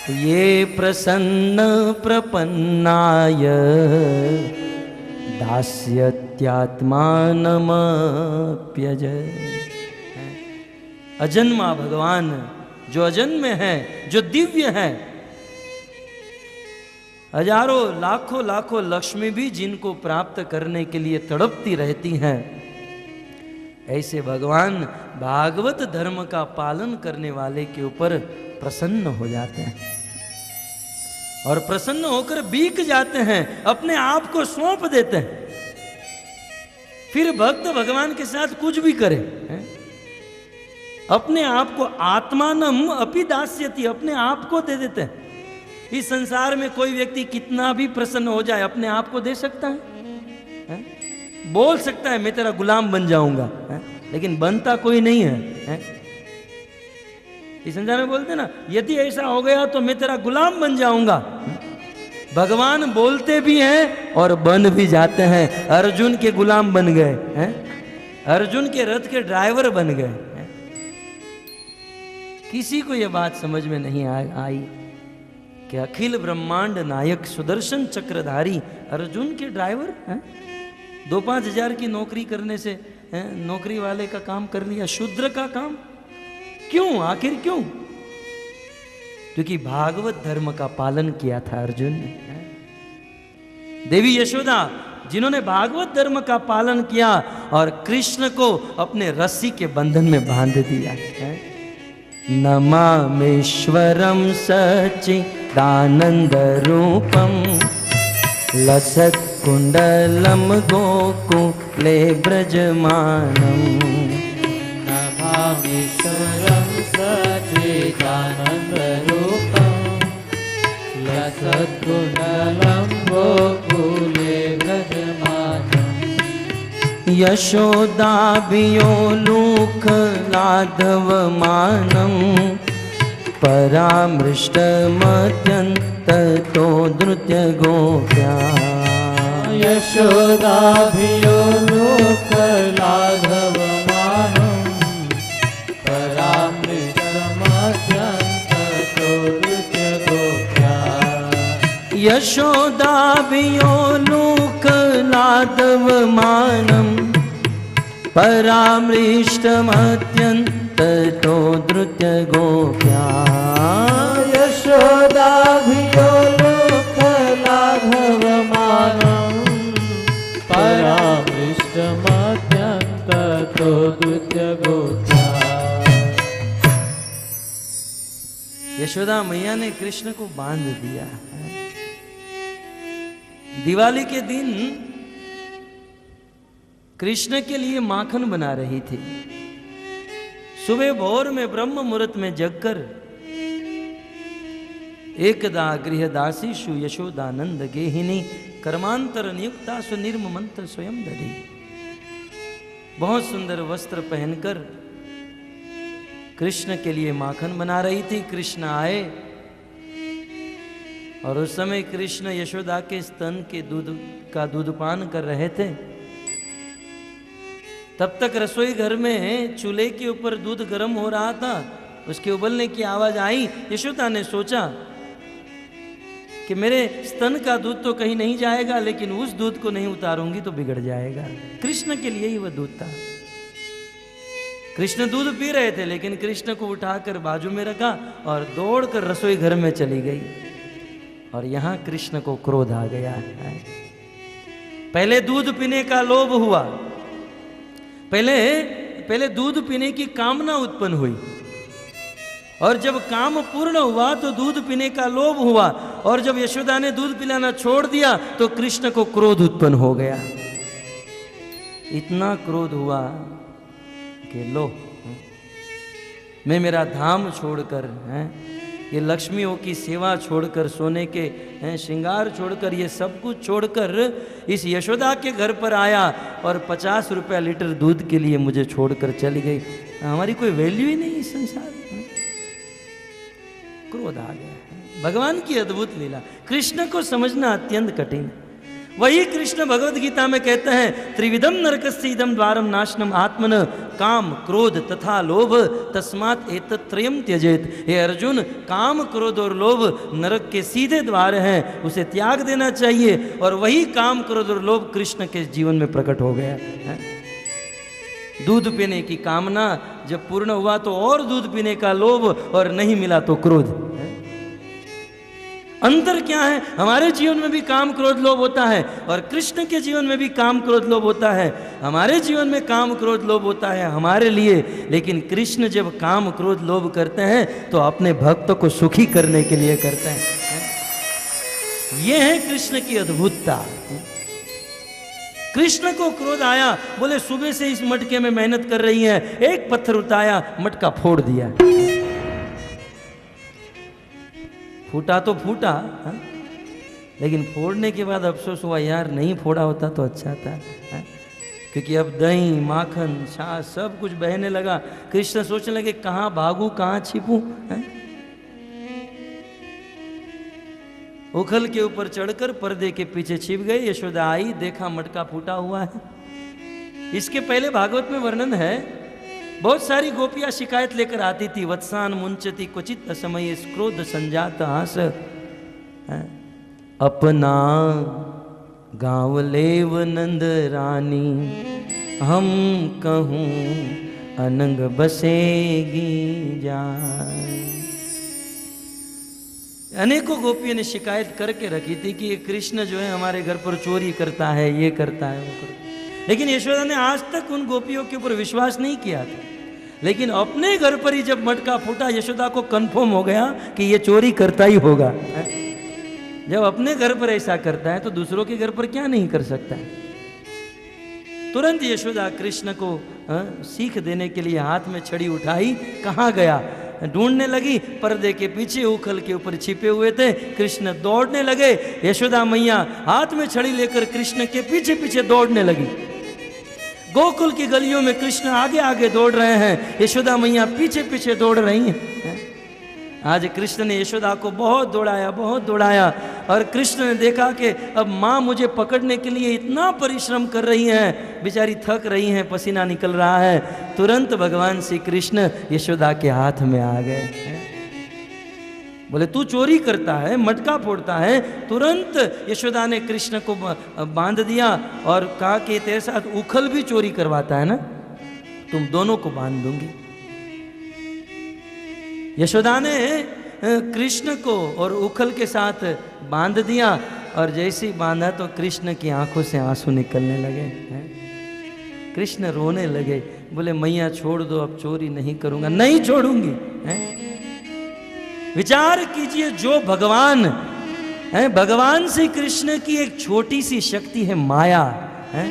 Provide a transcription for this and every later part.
ये प्रसन्न प्रपन्नाय दास्यत्यात्मानमप्यज। अजन्मा भगवान जो अजन्म है, जो दिव्य है, हजारों लाखों लाखों लक्ष्मी भी जिनको प्राप्त करने के लिए तड़पती रहती हैं, ऐसे भगवान भागवत धर्म का पालन करने वाले के ऊपर प्रसन्न हो जाते हैं और प्रसन्न होकर बीक जाते हैं, अपने आप को सौंप देते हैं। फिर भक्त भगवान के साथ कुछ भी करे, अपने आप को आत्मानम अपि दास्यति, अपने आप को दे देते हैं। इस संसार में कोई व्यक्ति कितना भी प्रसन्न हो जाए अपने आप को दे सकता है? बोल सकता है मैं तेरा गुलाम बन जाऊंगा, लेकिन बनता कोई नहीं है। इस संसार में बोलते ना, यदि ऐसा हो गया तो मैं तेरा गुलाम बन जाऊंगा। भगवान बोलते भी हैं और बन भी जाते हैं। अर्जुन के गुलाम बन गए, अर्जुन के रथ के ड्राइवर बन गए। किसी को यह बात समझ में नहीं आई कि अखिल ब्रह्मांड नायक सुदर्शन चक्रधारी अर्जुन के ड्राइवर हैं। 2-5 हजार की नौकरी करने से नौकरी वाले का काम कर लिया, शूद्र का काम। क्यों? आखिर क्यों? क्योंकि भागवत धर्म का पालन किया था अर्जुन ने। देवी यशोदा जिन्होंने भागवत धर्म का पालन किया और कृष्ण को अपने रस्सी के बंधन में बांध दिया। नमामीश्वरं सच्चिदानन्दरूपं लसत्कुण्डलं गोकुले व्रजमानं। नमामीश्वरं सच्चिदानन्दरूपं लसत्कुण्डलं गोकुले व्रजमानं। यशोदाभियोलूकलाघवमानं परामृष्टमत्यन्ततो धृत्य गोप्या। यशोदाभियोलूकलाघवमानं परामृष्टमत्यन्ततो धृत्य गोप्या। यशोदाभियोलूकलाघवमानं परामृष्टमत्यन्ततो धृत्य गोप्या। यशोदाभियोलूकलाघवमानं परामृष्टमत्यन्ततो धृत्य गोप्या। यशोदा मैया ने कृष्ण को बांध दिया। दिवाली के दिन कृष्ण के लिए माखन बना रही थी। सुबह भोर में ब्रह्म मुहूर्त में जगकर एकदा गृहदासीषु यशोदानंद गेहिनी कर्मांतर नियुक्ता सुनिर्म मंत्र स्वयं दधी। बहुत सुंदर वस्त्र पहनकर कृष्ण के लिए माखन बना रही थी। कृष्ण आए और उस समय कृष्ण यशोदा के स्तन के दूध पान कर रहे थे। तब तक रसोई घर में चूल्हे के ऊपर दूध गर्म हो रहा था, उसके उबलने की आवाज आई। यशोदा ने सोचा कि मेरे स्तन का दूध तो कहीं नहीं जाएगा, लेकिन उस दूध को नहीं उतारूंगी तो बिगड़ जाएगा। कृष्ण के लिए ही वह दूध था। कृष्ण दूध पी रहे थे, लेकिन कृष्ण को उठाकर बाजू में रखा और दौड़कर रसोई घर में चली गई। और यहां कृष्ण को क्रोध आ गया। पहले दूध पीने का लोभ हुआ, पहले दूध पीने की कामना उत्पन्न हुई, और जब काम पूर्ण हुआ तो दूध पीने का लोभ हुआ, और जब यशोदा ने दूध पिलाना छोड़ दिया तो कृष्ण को क्रोध उत्पन्न हो गया। इतना क्रोध हुआ कि लो, मैं मेरा धाम छोड़कर, ये लक्ष्मियों की सेवा छोड़कर, सोने के श्रृंगार छोड़कर, ये सब कुछ छोड़कर इस यशोदा के घर पर आया और 50 रुपया लीटर दूध के लिए मुझे छोड़कर चली गई। हमारी कोई वैल्यू ही नहीं इस संसार में। क्रोध आ गया। भगवान की अद्भुत लीला कृष्ण को समझना अत्यंत कठिन है। वही कृष्ण भगवद गीता में कहते हैं, त्रिविधम नरकस्य इदम द्वारम नाशनम आत्मन काम क्रोध तथा लोभ तस्मात् एतत्त्रयम् त्यजेत। हे अर्जुन, काम क्रोध और लोभ नरक के सीधे द्वार हैं, उसे त्याग देना चाहिए। और वही काम क्रोध और लोभ कृष्ण के जीवन में प्रकट हो गया है। दूध पीने की कामना जब पूर्ण हुआ तो और दूध पीने का लोभ, और नहीं मिला तो क्रोध। अंतर क्या है? हमारे जीवन में भी काम क्रोध लोभ होता है और कृष्ण के जीवन में भी काम क्रोध लोभ होता है। हमारे जीवन में काम क्रोध लोभ होता है हमारे लिए, लेकिन कृष्ण जब काम क्रोध लोभ करते हैं तो अपने भक्तों को सुखी करने के लिए करते हैं। यह है कृष्ण की अद्भुतता। कृष्ण को क्रोध आया, बोले सुबह से इस मटके में मेहनत कर रही है, एक पत्थर उठाया, मटका फोड़ दिया। फूटा तो फूटा, हा? लेकिन फोड़ने के बाद अफसोस हुआ, यार नहीं फोड़ा होता तो अच्छा था, हा? क्योंकि अब दही माखन छाछ सब कुछ बहने लगा। कृष्ण सोचने लगे कहाँ भागूं कहाँ छिपूं। उखल के ऊपर चढ़कर पर्दे के पीछे छिप गए। यशोदा आई, देखा मटका फूटा हुआ है। इसके पहले भागवत में वर्णन है, बहुत सारी गोपियां शिकायत लेकर आती थी। वत्सान मुंचती क्वचित असमये क्रोध संजात हास। अपना गाँव लेव नंद रानी, हम कहूँ अनंग बसेगी जाए। अनेकों गोपियों ने शिकायत करके रखी थी कि ये कृष्ण जो है हमारे घर पर चोरी करता है, ये करता है, वो करता है। लेकिन यशोदा ने आज तक उन गोपियों के ऊपर विश्वास नहीं किया था। लेकिन अपने घर पर ही जब मटका फूटा, यशोदा को कंफर्म हो गया कि ये चोरी करता ही होगा। जब अपने घर पर ऐसा करता है तो दूसरों के घर पर क्या नहीं कर सकता है। तुरंत यशोदा कृष्ण को सीख देने के लिए हाथ में छड़ी उठाई, कहाँ गया ढूंढने लगी। पर्दे के पीछे उखल के ऊपर छिपे हुए थे। कृष्ण दौड़ने लगे, यशोदा मैया हाथ में छड़ी लेकर कृष्ण के पीछे पीछे दौड़ने लगी। गोकुल की गलियों में कृष्ण आगे आगे दौड़ रहे हैं, यशोदा मैया पीछे पीछे दौड़ रही हैं। आज कृष्ण ने यशोदा को बहुत दौड़ाया और कृष्ण ने देखा कि अब माँ मुझे पकड़ने के लिए इतना परिश्रम कर रही हैं, बेचारी थक रही हैं, पसीना निकल रहा है। तुरंत भगवान श्री कृष्ण यशोदा के हाथ में आ गए। बोले तू चोरी करता है, मटका फोड़ता है। तुरंत यशोदा ने कृष्ण को बांध दिया और कहा कि तेरे साथ उखल भी चोरी करवाता है ना, तुम दोनों को बांध दूंगी। यशोदा ने कृष्ण को और उखल के साथ बांध दिया और जैसे ही बांधा तो कृष्ण की आंखों से आंसू निकलने लगे। कृष्ण रोने लगे, बोले मैया छोड़ दो, अब चोरी नहीं करूंगा। नहीं छोड़ूंगी। विचार कीजिए, जो भगवान है, भगवान श्री कृष्ण की एक छोटी सी शक्ति है माया, है?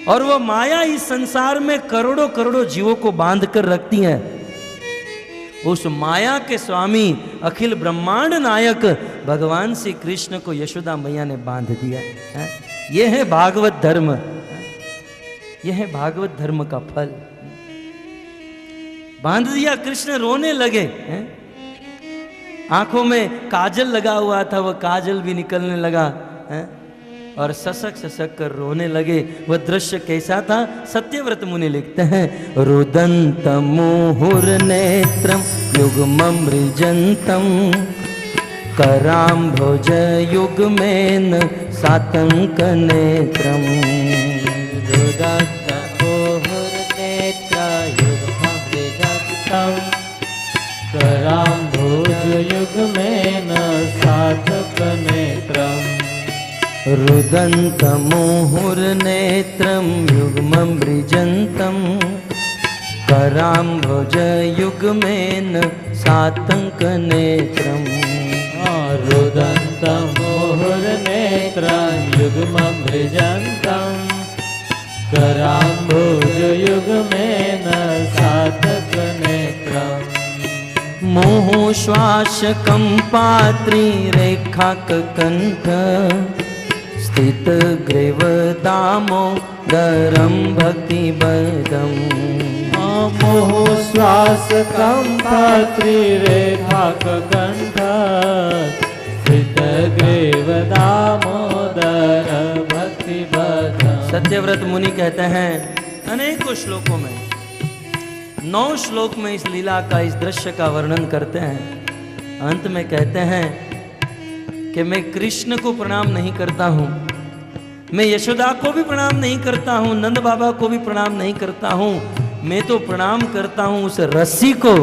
और वो माया इस संसार में करोड़ों करोड़ों जीवों को बांध कर रखती है। उस माया के स्वामी अखिल ब्रह्मांड नायक भगवान श्री कृष्ण को यशोदा मैया ने बांध दिया है। यह है भागवत धर्म, यह है भागवत धर्म का फल। बांध दिया, कृष्ण रोने लगे हैं? आंखों में काजल लगा हुआ था, वो काजल भी निकलने लगा है? और ससक ससक कर रोने लगे। वह दृश्य कैसा था? सत्यव्रत मुनि लिखते हैं, रुदंत मुहुर नेत्रम युग्ममृजंतम कराम्भोज युग्मेन सातंक नेत्रम। रुदंत मुहुर नेत्र युग्ममृजंतम कराम्भोज युग्मेन सातंक नेत्रम। रुदंत मुहुर्नेत्रं युग्ममृजन्तं कराम्भोज युग्मेन सातंक नेत्रम्। रुदंत मुहुर्नेत्रं युग्ममृजन्तं कराम्भोज युग्मेन सातंक नेत्रम्। मोहश्वासकं पात्रीरेखाककण्ठ स्थित ग्रीव दामोदरं भक्तिबदम्। मोहश्वासकं पात्रीरेखाककण्ठ स्थित ग्रीव दामोदरं सत्यव्रत मुनि कहते हैं अनेकों श्लोकों में, 9 श्लोक में इस लीला का, इस दृश्य का वर्णन करते हैं। अंत में कहते हैं कि मैं कृष्ण को प्रणाम नहीं करता हूँ, मैं यशोदा को भी प्रणाम नहीं करता हूँ, नंद बाबा को भी प्रणाम नहीं करता हूँ, मैं तो प्रणाम करता हूँ उस रस्सी को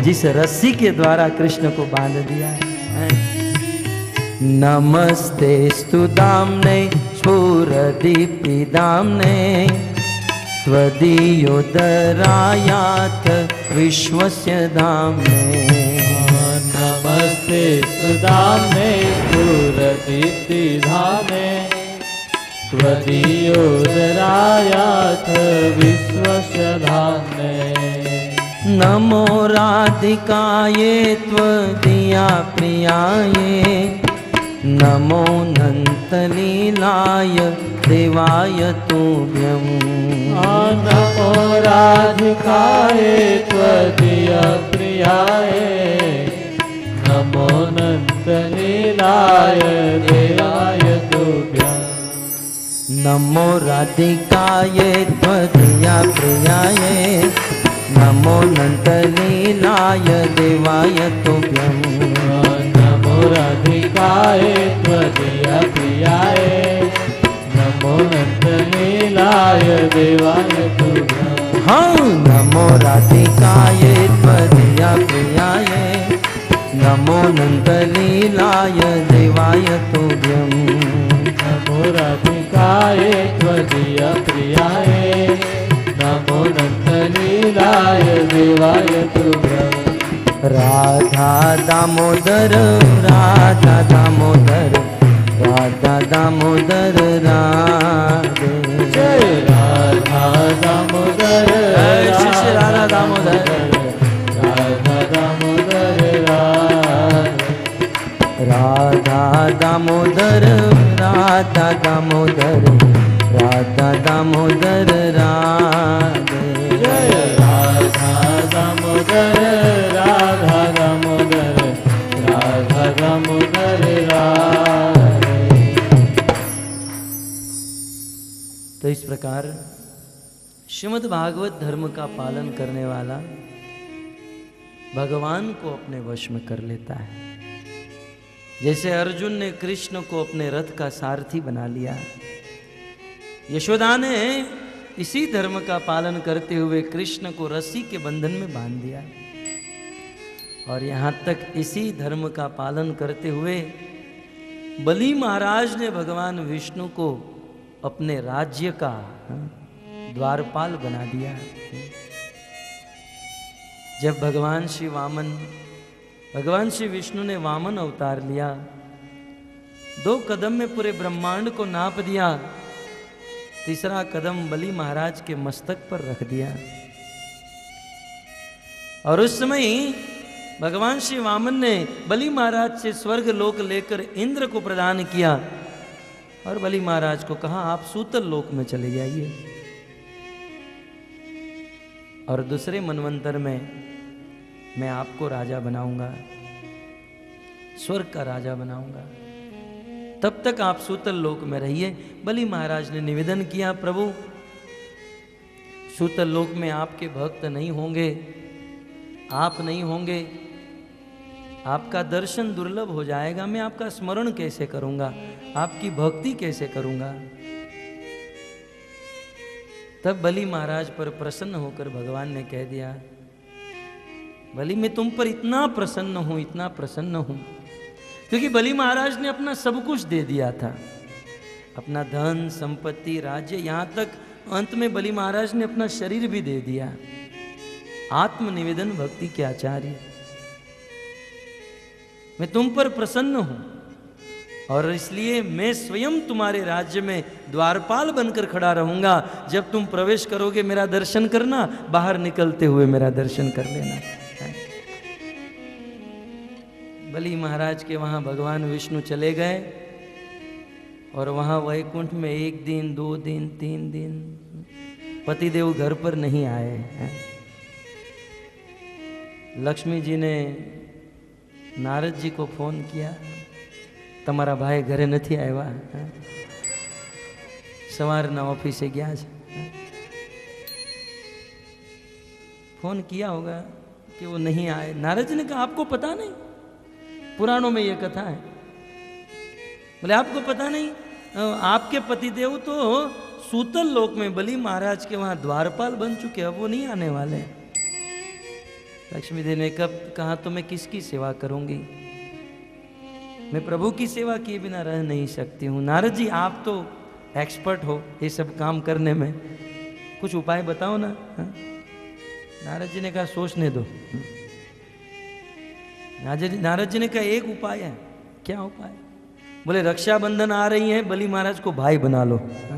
जिस रस्सी के द्वारा कृष्ण को बांध दिया है। नमस्तेस्तु दाम्ने स्फुरदीप्तिदाम्ने त्वदीयोदरायाथ विश्वस्य दाम्ने। नमस्तेस्तु दाम्ने स्फुरदीप्तिदाम्ने त्वदीयोदरायाथ विश्वस्य दाम्ने। नमो राधिकाये त्वदीया प्रियाये, नमो नन्तलीलाय देवाय तुभ्यं। नमो राधिकाये त्वदीया प्रियाये, नमो नन्तलीलाय देवाय तुभ्यं। नमो राधिकाये त्वदीया प्रियाये, नमो नन्तलीलाय देवाय तुभ्यं। नमो राधिकाये त्वदीया प्रियाये, नमो नन्तलीलाय देवाय तुभ्यं। हाँ, नमो राधिकाये त्वदीया प्रियाये, नमो नन्तलीलाय देवाय तुभ्यं। नमो राधिकाये त्वदीया प्रियाये, नमो नन्तलीलाय देवाय तुभ्यं। राधा दामोदर राधा दामोदर राधा दामोदर राधे। जय राधा दामोदर, श्री श्री राधा दामोदर, राधा दामोदर राधा दामोदर राधा दामोदर राधा दामोदर राधे। जय राधा दामोदर, राधा दामोदर, राधा दामोदर राधे। तो इस प्रकार श्रीमद् भागवत धर्म का पालन करने वाला भगवान को अपने वश में कर लेता है। जैसे अर्जुन ने कृष्ण को अपने रथ का सारथी बना लिया, यशोदा ने इसी धर्म का पालन करते हुए कृष्ण को रस्सी के बंधन में बांध दिया, और यहाँ तक इसी धर्म का पालन करते हुए बलि महाराज ने भगवान विष्णु को अपने राज्य का द्वारपाल बना दिया। जब भगवान श्री विष्णु ने वामन अवतार लिया, 2 कदम में पूरे ब्रह्मांड को नाप दिया, तीसरा कदम बलि महाराज के मस्तक पर रख दिया। और उस समय भगवान श्री वामन ने बलि महाराज से स्वर्ग लोक लेकर इंद्र को प्रदान किया, और बलि महाराज को कहा आप सूतल लोक में चले जाइए, और दूसरे मनवंतर में मैं आपको राजा बनाऊंगा, स्वर्ग का राजा बनाऊंगा, तब तक आप सूतल लोक में रहिए। बलि महाराज ने निवेदन किया, प्रभु सूतल लोक में आपके भक्त नहीं होंगे, आप नहीं होंगे, आपका दर्शन दुर्लभ हो जाएगा, मैं आपका स्मरण कैसे करूंगा, आपकी भक्ति कैसे करूंगा। तब बलि महाराज पर प्रसन्न होकर भगवान ने कह दिया, बलि मैं तुम पर इतना प्रसन्न हूं, इतना प्रसन्न हूं, क्योंकि बलि महाराज ने अपना सब कुछ दे दिया था, अपना धन संपत्ति राज्य, यहां तक अंत में बलि महाराज ने अपना शरीर भी दे दिया। आत्मनिवेदन भक्ति के आचार्य, मैं तुम पर प्रसन्न हूं, और इसलिए मैं स्वयं तुम्हारे राज्य में द्वारपाल बनकर खड़ा रहूंगा। जब तुम प्रवेश करोगे मेरा दर्शन करना, बाहर निकलते हुए मेरा दर्शन कर लेना। बलि महाराज के वहां भगवान विष्णु चले गए, और वहां वैकुंठ में 1 दिन 2 दिन 3 दिन पतिदेव घर पर नहीं आए। लक्ष्मी जी ने नारद जी को फोन किया, તમારા ભાઈ ઘરે નથી આવ્યા, સવારના ઓફિસે ગયા છે, फोन किया होगा कि वो नहीं आए। नारद जी ने कहा आपको पता नहीं, पुराणों में ये कथा है। बोले आपको पता नहीं, आपके पतिदेव तो सूतल लोक में बलि महाराज के वहां द्वारपाल बन चुके, अब वो नहीं आने वाले हैं। लक्ष्मी देवी ने कब कहा तो मैं किसकी सेवा करूंगी, मैं प्रभु की सेवा किए बिना रह नहीं सकती हूँ। नारद जी आप तो एक्सपर्ट हो ये सब काम करने में, कुछ उपाय बताओ ना। हा? नारद जी ने कहा सोचने दो। नारद जी ने कहा एक उपाय है। क्या उपाय? बोले रक्षाबंधन आ रही है, बलि महाराज को भाई बना लो। हा?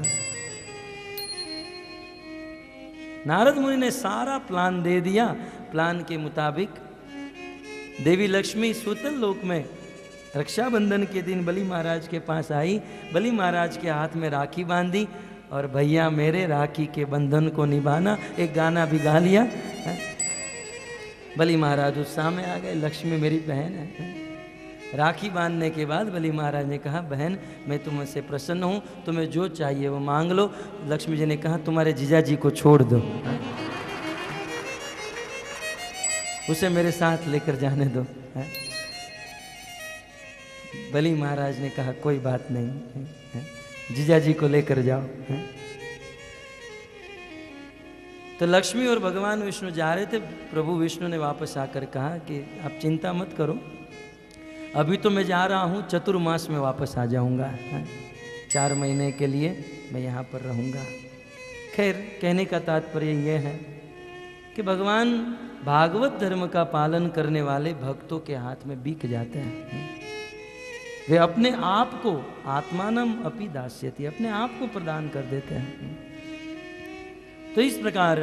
नारद मुनि ने सारा प्लान दे दिया। प्लान के मुताबिक देवी लक्ष्मी सूतल लोक में रक्षाबंधन के दिन बलि महाराज के पास आई, बलि महाराज के हाथ में राखी बांधी और भैया मेरे राखी के बंधन को निभाना, एक गाना भी गा लिया। बलि महाराज उत्साह में आ गए, लक्ष्मी मेरी बहन है। राखी बांधने के बाद बलि महाराज ने कहा बहन मैं तुमसे प्रसन्न हूँ, तुम्हें जो चाहिए वो मांग लो। लक्ष्मी जी ने कहा तुम्हारे जीजाजी को छोड़ दो, उसे मेरे साथ लेकर जाने दो। बलि महाराज ने कहा कोई बात नहीं, जीजाजी को लेकर जाओ। तो लक्ष्मी और भगवान विष्णु जा रहे थे। प्रभु विष्णु ने वापस आकर कहा कि आप चिंता मत करो, अभी तो मैं जा रहा हूँ, चतुर्मास में वापस आ जाऊँगा, 4 महीने के लिए मैं यहाँ पर रहूँगा। खैर कहने का तात्पर्य यह है कि भगवान भागवत धर्म का पालन करने वाले भक्तों के हाथ में बिक जाते हैं। वे अपने आप को आत्मानम अपि दास्यति, अपने आप को प्रदान कर देते हैं। तो इस प्रकार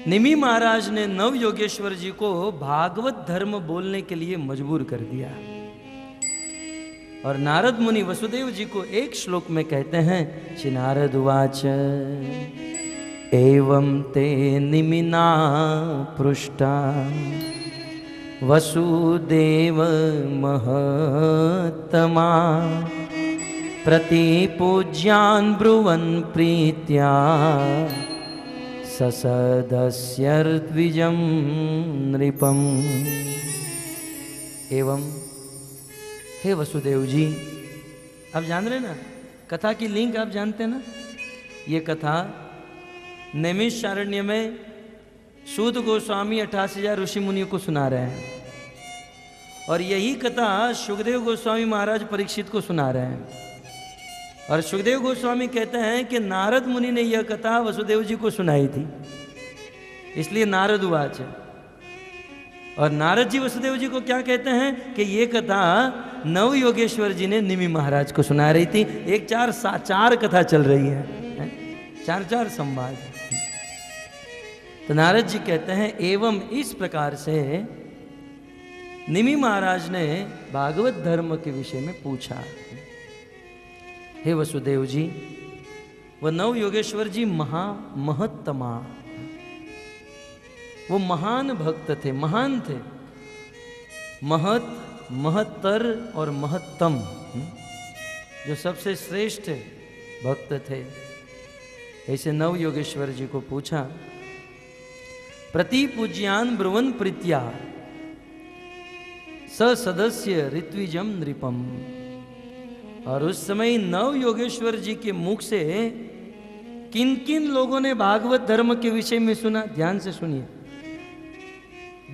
निमि महाराज ने नव योगेश्वर जी को भागवत धर्म बोलने के लिए मजबूर कर दिया। और नारद मुनि वसुदेव जी को एक श्लोक में कहते हैं, श्री नारद उवाच एवं ते निमिना पृष्ठा वसुदेव महत्तमा प्रतिपूज्यान् ब्रुवन् प्रीत्या ससदस्यर्द्विजं नृपम्। एवं हे वसुदेव जी, आप जान रहे ना कथा की लिंक, आप जानते हैं ना, ये कथा नैमिषारण्य में सूत गोस्वामी 88,000 ऋषि मुनियों को सुना रहे हैं, और यही कथा सुखदेव गोस्वामी महाराज परीक्षित को सुना रहे हैं। और सुखदेव गोस्वामी कहते हैं कि नारद मुनि ने यह कथा वसुदेव जी को सुनाई थी, इसलिए नारद उवाच है। और नारद जी वसुदेव जी को क्या कहते हैं कि ये कथा नव योगेश्वर जी ने निमि महाराज को सुना रही थी। एक चार कथा चल रही है, 4 संवाद। तो नारद जी कहते हैं एवं इस प्रकार से निमि महाराज ने भागवत धर्म के विषय में पूछा। हे वसुदेव जी, वह नव योगेश्वर जी महत्तमा, वो महान भक्त थे, महान थे, महत्तर और महत्तम, जो सबसे श्रेष्ठ भक्त थे। ऐसे नव योगेश्वर जी को पूछा। प्रतिपूज्यान ब्रुवन प्रीत्या ससदस्य ऋत्विजम नृपम। और उस समय नव योगेश्वर जी के मुख से किन किन लोगों ने भागवत धर्म के विषय में सुना, ध्यान से सुनिए,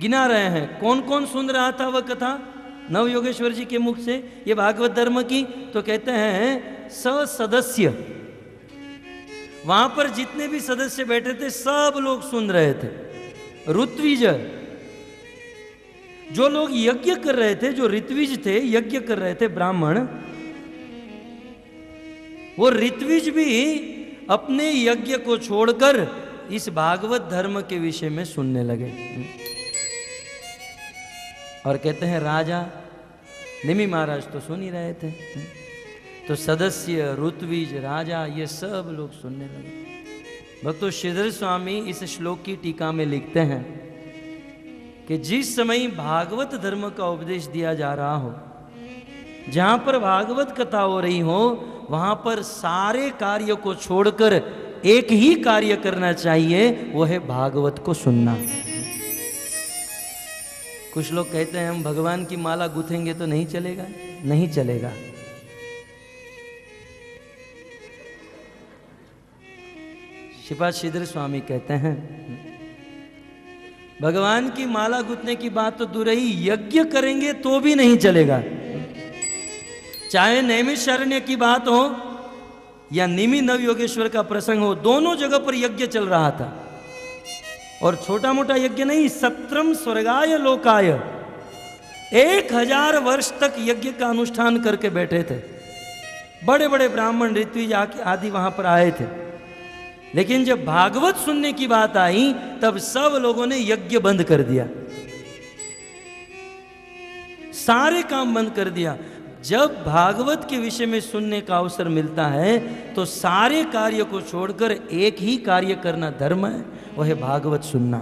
गिना रहे हैं कौन कौन सुन रहा था वह कथा नव योगेश्वर जी के मुख से, ये भागवत धर्म की। तो कहते हैं ससदस्य, वहां पर जितने भी सदस्य बैठे थे सब लोग सुन रहे थे। ऋत्विज, जो लोग यज्ञ कर रहे थे, जो ऋत्विज थे, यज्ञ कर रहे थे ब्राह्मण, वो ऋत्विज भी अपने यज्ञ को छोड़कर इस भागवत धर्म के विषय में सुनने लगे। और कहते हैं राजा निमि महाराज तो सुन ही रहे थे, तो सदस्य, ऋत्विज, राजा, ये सब लोग सुनने लगे। भक्तों, श्रीधर स्वामी इस श्लोक की टीका में लिखते हैं कि जिस समय भागवत धर्म का उपदेश दिया जा रहा हो, जहां पर भागवत कथा हो रही हो वहां पर सारे कार्य को छोड़कर एक ही कार्य करना चाहिए, वो है भागवत को सुनना। कुछ लोग कहते हैं हम भगवान की माला गूंथेंगे तो नहीं चलेगा, नहीं चलेगा। श्रीपाद श्रीधर स्वामी कहते हैं भगवान की माला गूंथने की बात तो दूर ही, यज्ञ करेंगे तो भी नहीं चलेगा। चाहे नैमिषारण्य की बात हो या निमि नव योगेश्वर का प्रसंग हो, दोनों जगह पर यज्ञ चल रहा था। और छोटा मोटा यज्ञ नहीं, सत्रम स्वर्गाय लोकाय, 1000 वर्ष तक यज्ञ का अनुष्ठान करके बैठे थे। बड़े बड़े ब्राह्मण ऋत्विज आदि वहां पर आए थे। लेकिन जब भागवत सुनने की बात आई तब सब लोगों ने यज्ञ बंद कर दिया, सारे काम बंद कर दिया। जब भागवत के विषय में सुनने का अवसर मिलता है तो सारे कार्य को छोड़कर एक ही कार्य करना धर्म है, वह है भागवत सुनना।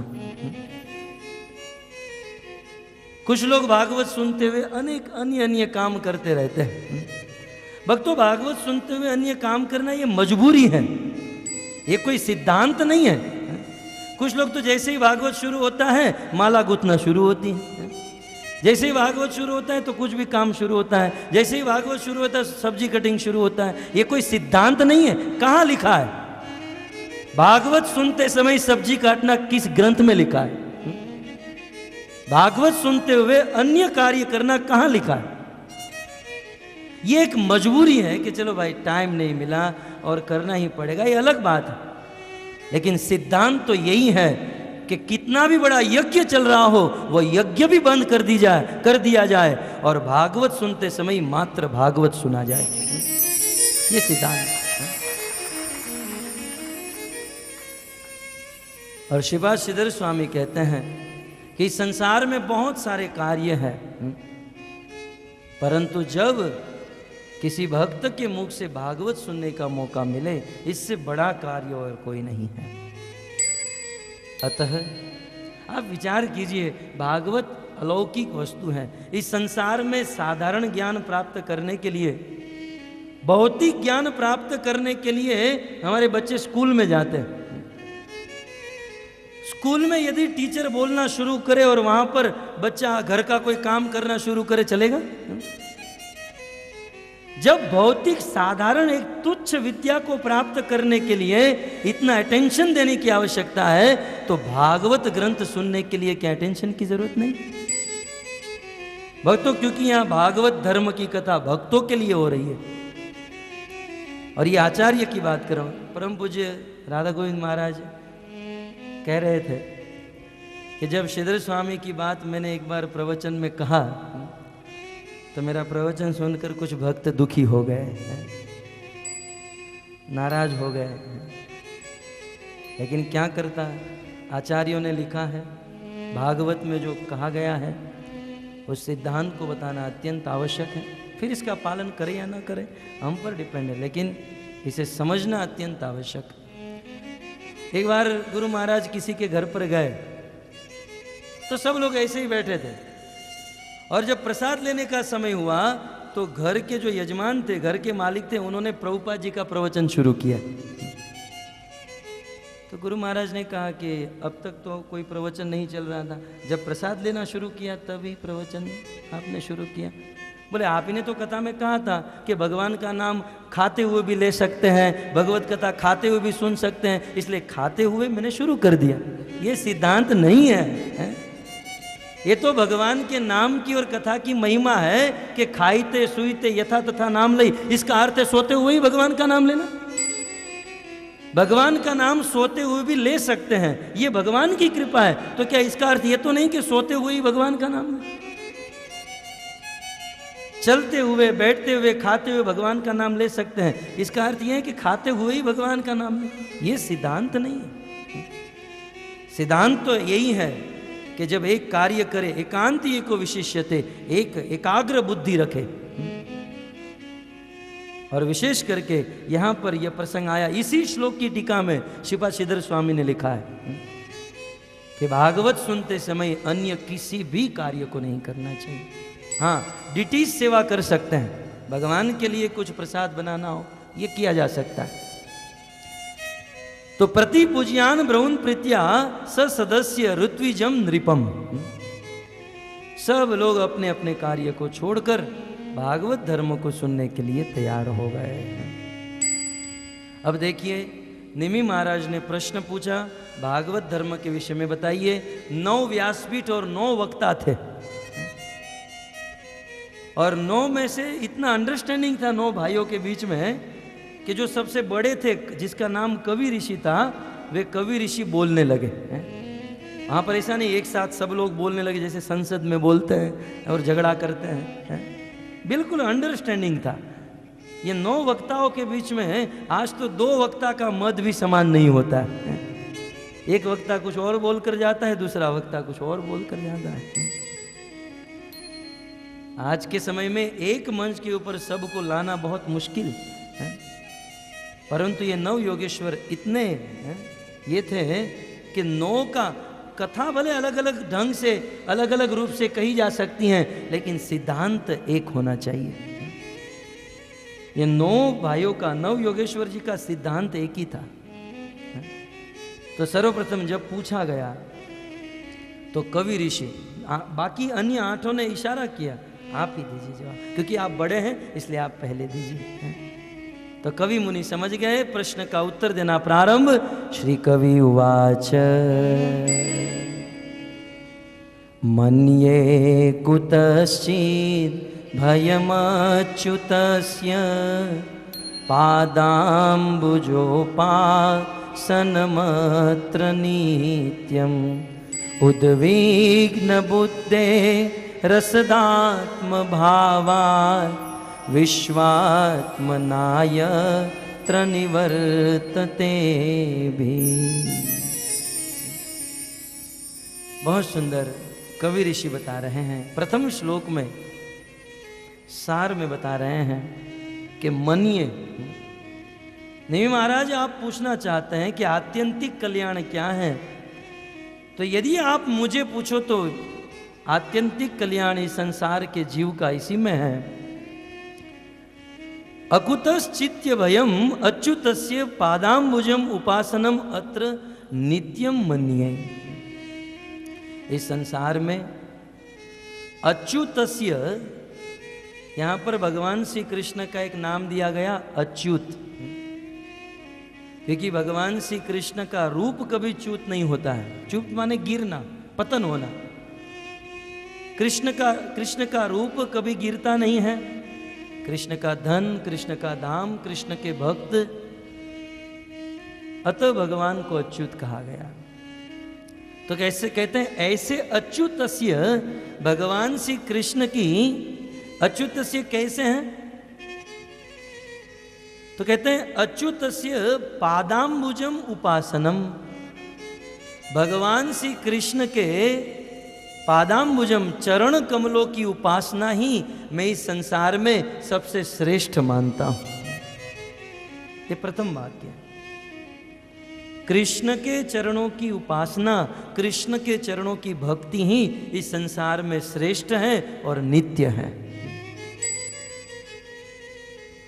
कुछ लोग भागवत सुनते हुए अनेक अन्य काम करते रहते हैं। भक्तों, भागवत सुनते हुए अन्य काम करना ये मजबूरी है, ये कोई सिद्धांत नहीं है। कुछ लोग तो जैसे ही भागवत शुरू होता है माला गूंथना शुरू होती है, जैसे ही भागवत शुरू होता है तो कुछ भी काम शुरू होता है, जैसे ही भागवत शुरू होता है सब्जी कटिंग शुरू होता है। ये कोई सिद्धांत नहीं है। कहाँ लिखा है भागवत सुनते समय सब्जी काटना? किस ग्रंथ में लिखा है? भागवत सुनते हुए अन्य कार्य करना कहाँ लिखा है? ये एक मजबूरी है कि चलो भाई टाइम नहीं मिला और करना ही पड़ेगा, ये अलग बात है। लेकिन सिद्धांत तो यही है कि कितना भी बड़ा यज्ञ चल रहा हो वो यज्ञ भी बंद कर दिया जाए और भागवत सुनते समय मात्र भागवत सुना जाए। ये सिद्धांत है। और श्रीपाद श्रीधर स्वामी कहते हैं कि संसार में बहुत सारे कार्य हैं, परंतु जब किसी भक्त के मुख से भागवत सुनने का मौका मिले, इससे बड़ा कार्य और कोई नहीं है। अतः आप विचार कीजिए, भागवत अलौकिक वस्तु है। इस संसार में साधारण ज्ञान प्राप्त करने के लिए, भौतिक ज्ञान प्राप्त करने के लिए हमारे बच्चे स्कूल में जाते हैं। स्कूल में यदि टीचर बोलना शुरू करे और वहां पर बच्चा घर का कोई काम करना शुरू करे, चलेगा? जब भौतिक साधारण एक तुच्छ विद्या को प्राप्त करने के लिए इतना अटेंशन देने की आवश्यकता है, तो भागवत ग्रंथ सुनने के लिए क्या अटेंशन की जरूरत नहीं? भक्तों, क्योंकि यहां भागवत धर्म की कथा भक्तों के लिए हो रही है। और ये आचार्य की बात कर रहा हूं। परम पूज्य राधा गोविंद महाराज कह रहे थे कि जब श्रीधर स्वामी की बात मैंने एक बार प्रवचन में कहा तो मेरा प्रवचन सुनकर कुछ भक्त दुखी हो गए, नाराज हो गए। लेकिन क्या करता, आचार्यों ने लिखा है, भागवत में जो कहा गया है उस सिद्धांत को बताना अत्यंत आवश्यक है। फिर इसका पालन करें या ना करें हम पर डिपेंड है, लेकिन इसे समझना अत्यंत आवश्यक है। एक बार गुरु महाराज किसी के घर पर गए तो सब लोग ऐसे ही बैठे थे, और जब प्रसाद लेने का समय हुआ तो घर के जो यजमान थे, घर के मालिक थे, उन्होंने प्रभुपाद जी का प्रवचन शुरू किया। तो गुरु महाराज ने कहा कि अब तक तो कोई प्रवचन नहीं चल रहा था, जब प्रसाद लेना शुरू किया तभी प्रवचन आपने शुरू किया। बोले आप ही ने तो कथा में कहा था कि भगवान का नाम खाते हुए भी ले सकते हैं, भगवत कथा खाते हुए भी सुन सकते हैं, इसलिए खाते हुए मैंने शुरू कर दिया। ये सिद्धांत नहीं है, ये तो भगवान के नाम की और कथा की महिमा है कि खाईते सुईते यथा तथा नाम लई। इसका अर्थ है सोते हुए ही भगवान का नाम लेना। भगवान का नाम सोते हुए भी ले सकते हैं, ये भगवान की कृपा है। तो क्या इसका अर्थ ये तो नहीं कि सोते हुए ही भगवान का नाम ले? चलते हुए, बैठते हुए, खाते हुए भगवान का नाम ले सकते हैं, इसका अर्थ यह है कि खाते हुए ही भगवान का नाम ले। ये सिद्धांत नहीं है। सिद्धांत तो यही है कि जब एक कार्य करे एकांत एको विशिष्यते, एक एकाग्र बुद्धि रखे। और विशेष करके यहां पर यह प्रसंग आया, इसी श्लोक की टीका में श्रीपाद श्रीधर स्वामी ने लिखा है कि भागवत सुनते समय अन्य किसी भी कार्य को नहीं करना चाहिए। हाँ, डिटीज सेवा कर सकते हैं, भगवान के लिए कुछ प्रसाद बनाना हो, ये किया जा सकता है। तो प्रति पूज्यान ब्रह्म प्रीत्या स सदस्य ऋत्विजम नृपम, सब लोग अपने अपने कार्य को छोड़कर भागवत धर्म को सुनने के लिए तैयार हो गए। अब देखिए, निमि महाराज ने प्रश्न पूछा, भागवत धर्म के विषय में बताइए। 9 व्यासपीठ और 9 वक्ता थे, और 9 में से इतना अंडरस्टैंडिंग था 9 भाइयों के बीच में कि जो सबसे बड़े थे, जिसका नाम कवि ऋषि था, वे कवि ऋषि बोलने लगे। वहाँ पर ऐसा नहीं एक साथ सब लोग बोलने लगे जैसे संसद में बोलते हैं और झगड़ा करते हैं। बिल्कुल अंडरस्टैंडिंग था। ये 9 वक्ताओं के बीच में आज तो 2 वक्ता का मत भी समान नहीं होता है। एक वक्ता कुछ और बोल कर जाता है, दूसरा वक्ता कुछ और बोल कर जाता है। आज के समय में एक मंच के ऊपर सबको लाना बहुत मुश्किल है, परंतु ये 9 योगेश्वर इतने ये थे कि 9 का कथा भले अलग अलग ढंग से अलग अलग रूप से कही जा सकती हैं, लेकिन सिद्धांत एक होना चाहिए। ये 9 भाइयों का, 9 योगेश्वर जी का सिद्धांत एक ही था। तो सर्वप्रथम जब पूछा गया तो कवि ऋषि, बाकी अन्य 8 ने इशारा किया, आप ही दीजिए जवाब, क्योंकि आप बड़े हैं इसलिए आप पहले दीजिए। तो कवि मुनि समझ गए, प्रश्न का उत्तर देना प्रारंभ। श्री कवि उवाच मन्ये कुतश्चित् भयमच्युतस्य पादाम्बुजोपासनमत्र नित्यम् उद्विग्नबुद्धे रसदात्मभावात् विश्वात्मनायत्र निवर्तते भी। बहुत सुंदर कवि ऋषि बता रहे हैं। प्रथम श्लोक में सार में बता रहे हैं कि मनिए, निमि महाराज आप पूछना चाहते हैं कि आत्यंतिक कल्याण क्या है, तो यदि आप मुझे पूछो तो आत्यंतिक कल्याण इस संसार के जीव का इसी में है। अकुतश्चित्य भयम अच्युतस्य पादाम्बुजम उपासनम अत्र नित्यम मन्ये। इस संसार में अच्युतस्य, यहां पर भगवान श्री कृष्ण का एक नाम दिया गया अच्युत, क्योंकि भगवान श्री कृष्ण का रूप कभी च्युत नहीं होता है। च्युत माने गिरना, पतन होना। कृष्ण का रूप कभी गिरता नहीं है। कृष्ण का धन, कृष्ण का धाम, कृष्ण के भक्त, अतः भगवान को अच्युत कहा गया। तो कैसे कहते हैं, ऐसे अच्युतस्य, भगवान श्री कृष्ण की अच्युतस्य कैसे हैं, तो कहते हैं अच्युतस्य पादाम्बुजम उपासनम। भगवान श्री कृष्ण के पादाम्बुजम, चरण कमलों की उपासना ही मैं इस संसार में सबसे श्रेष्ठ मानता हूं। ये प्रथम वाक्य। कृष्ण के चरणों की उपासना, कृष्ण के चरणों की भक्ति ही इस संसार में श्रेष्ठ है और नित्य है।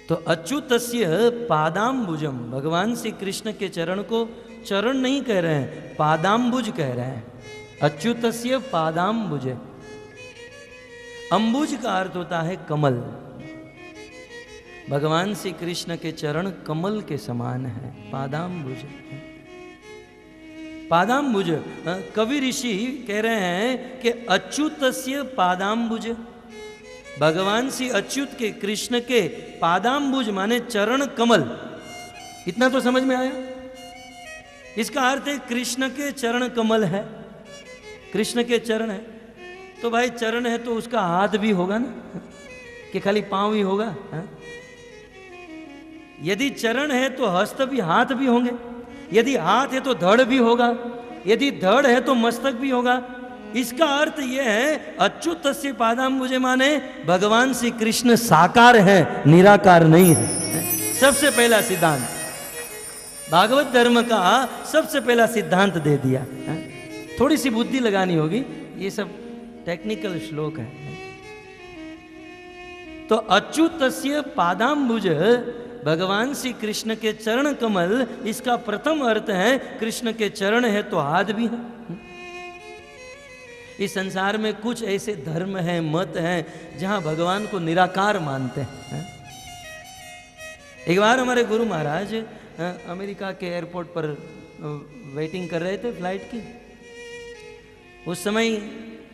तो अच्युतस्य पादाम्बुजम, भगवान श्री कृष्ण के चरण को चरण नहीं कह रहे हैं, पादाम्बुज कह रहे हैं। अच्युतस्य पादाम्बुज, अंबुज का अर्थ होता है कमल। भगवान श्री कृष्ण के चरण कमल के समान है, पादाम्बुज। पादाम्बुज, कवि ऋषि कह रहे हैं कि अच्युतस्य पादाम्बुज, भगवान श्री अच्युत के, कृष्ण के पादाम्बुज माने चरण कमल। इतना तो समझ में आया। इसका अर्थ है कृष्ण के चरण कमल है, कृष्ण के चरण है। तो भाई चरण है तो उसका हाथ भी होगा ना, कि खाली पांव ही होगा हा? यदि चरण है तो हस्त भी, हाथ भी होंगे। यदि हाथ है तो धड़ भी होगा, यदि धड़ है तो मस्तक भी होगा। इसका अर्थ यह है अच्युतस्य पादाम्बुजे माने भगवान श्री कृष्ण साकार है, निराकार नहीं है। सबसे पहला सिद्धांत, भागवत धर्म का सबसे पहला सिद्धांत दे दिया। थोड़ी सी बुद्धि लगानी होगी, ये सब टेक्निकल श्लोक है। तो अच्युतस्य पादाम्बुज, भगवान श्री कृष्ण के चरण कमल, इसका प्रथम अर्थ है कृष्ण के चरण है तो हाथ भी है। इस संसार में कुछ ऐसे धर्म हैं, मत हैं, जहां भगवान को निराकार मानते हैं। एक बार हमारे गुरु महाराज अमेरिका के एयरपोर्ट पर वेटिंग कर रहे थे फ्लाइट की। उस समय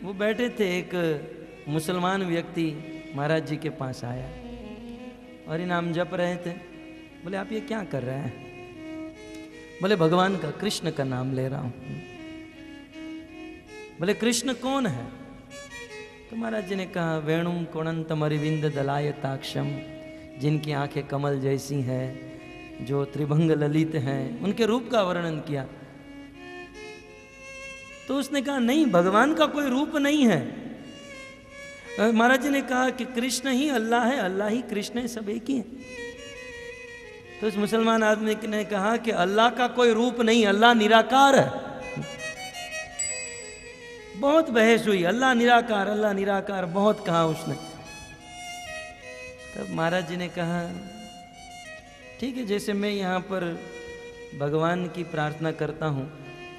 वो बैठे थे, एक मुसलमान व्यक्ति महाराज जी के पास आया और इनाम जप रहे थे। बोले आप ये क्या कर रहे हैं? बोले भगवान का, कृष्ण का नाम ले रहा हूं। बोले कृष्ण कौन है? तो महाराज जी ने कहा वेणुम कोणंतम अरिविंद दलायताक्षम, जिनकी आंखें कमल जैसी हैं, जो त्रिभंग ललित हैं, उनके रूप का वर्णन किया। तो उसने कहा नहीं, भगवान का कोई रूप नहीं है। महाराज जी ने कहा कि कृष्ण ही अल्लाह है, अल्लाह ही कृष्ण है, सब एक ही है। तो उस मुसलमान आदमी ने कहा कि अल्लाह का कोई रूप नहीं, अल्लाह निराकार है। बहुत बहस हुई, अल्लाह निराकार, अल्लाह निराकार, बहुत कहा उसने। तब महाराज जी ने कहा ठीक है, जैसे मैं यहाँ पर भगवान की प्रार्थना करता हूँ,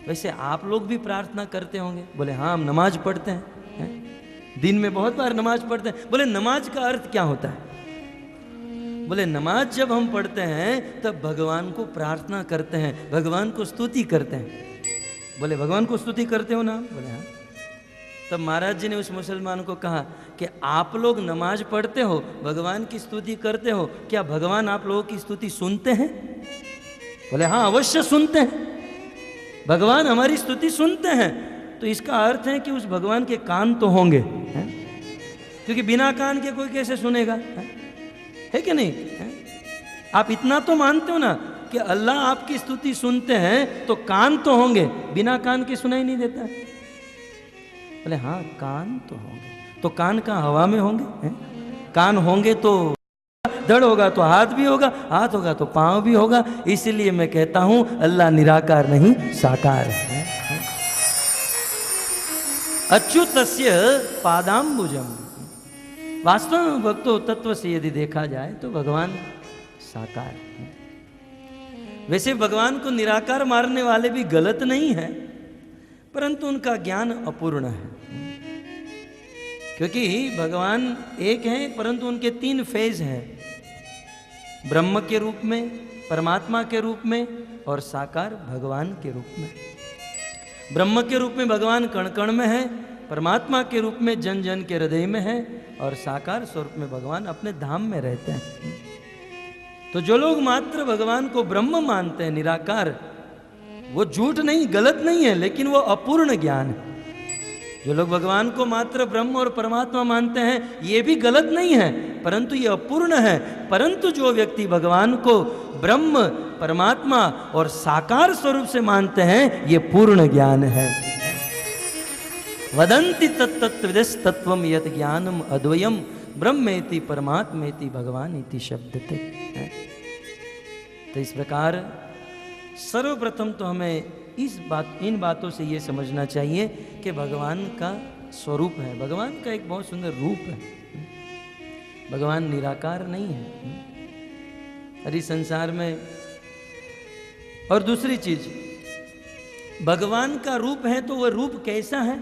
वैसे आप लोग भी प्रार्थना करते होंगे। बोले हाँ, हम नमाज पढ़ते हैं, दिन में बहुत बार नमाज पढ़ते हैं। बोले नमाज का अर्थ क्या होता है? बोले नमाज जब हम पढ़ते हैं तब भगवान को प्रार्थना करते हैं, भगवान को स्तुति करते हैं। बोले भगवान को स्तुति करते हो ना? बोले हाँ। तब महाराज जी ने उस मुसलमान को कहा कि आप लोग नमाज पढ़ते हो, भगवान की स्तुति करते हो, क्या भगवान आप लोगों की स्तुति सुनते हैं? बोले हाँ, अवश्य सुनते हैं, भगवान हमारी स्तुति सुनते हैं। तो इसका अर्थ है कि उस भगवान के कान तो होंगे, है? क्योंकि बिना कान के कोई कैसे सुनेगा, है कि नहीं? है? आप इतना तो मानते हो ना कि अल्लाह आपकी स्तुति सुनते हैं, तो कान तो होंगे, बिना कान के सुनाई नहीं देता। बोले हाँ, कान तो होंगे। तो कान कहाँ हवा में होंगे? है? कान होंगे तो धड़ होगा, तो हाथ भी होगा, हाथ होगा तो पांव भी होगा। इसलिए मैं कहता हूं अल्लाह निराकार नहीं, साकार है। अच्युतस्य पादाम्बुजम, वास्तव में भक्तों तत्व से यदि देखा जाए तो भगवान साकार है। वैसे भगवान को निराकार मारने वाले भी गलत नहीं है, परंतु उनका ज्ञान अपूर्ण है। क्योंकि भगवान एक है, परंतु उनके 3 फेज हैं, ब्रह्म के रूप में, परमात्मा के रूप में और साकार भगवान के रूप में। ब्रह्म के रूप में भगवान कण कण में है, परमात्मा के रूप में जन जन के हृदय में है, और साकार स्वरूप में भगवान अपने धाम में रहते हैं। तो जो लोग मात्र भगवान को ब्रह्म मानते हैं, निराकार, वो झूठ नहीं, गलत नहीं है, लेकिन वो अपूर्ण ज्ञान है। जो लोग भगवान को मात्र ब्रह्म और परमात्मा मानते हैं, ये भी गलत नहीं है, परंतु ये अपूर्ण है। परंतु जो व्यक्ति भगवान को ब्रह्म, परमात्मा और साकार स्वरूप से मानते हैं, ये पूर्ण ज्ञान है। वदन्ति तत्तत्विदस्तत्वम यत् ज्ञानम अद्वयम ब्रह्मेति परमात्मेति भगवान इति शब्दते। तो इस प्रकार सर्वप्रथम तो हमें इन बातों से ये समझना चाहिए कि भगवान का स्वरूप है, भगवान का एक बहुत सुंदर रूप है, भगवान निराकार नहीं है अरे संसार में। और दूसरी चीज, भगवान का रूप है तो वह रूप कैसा है?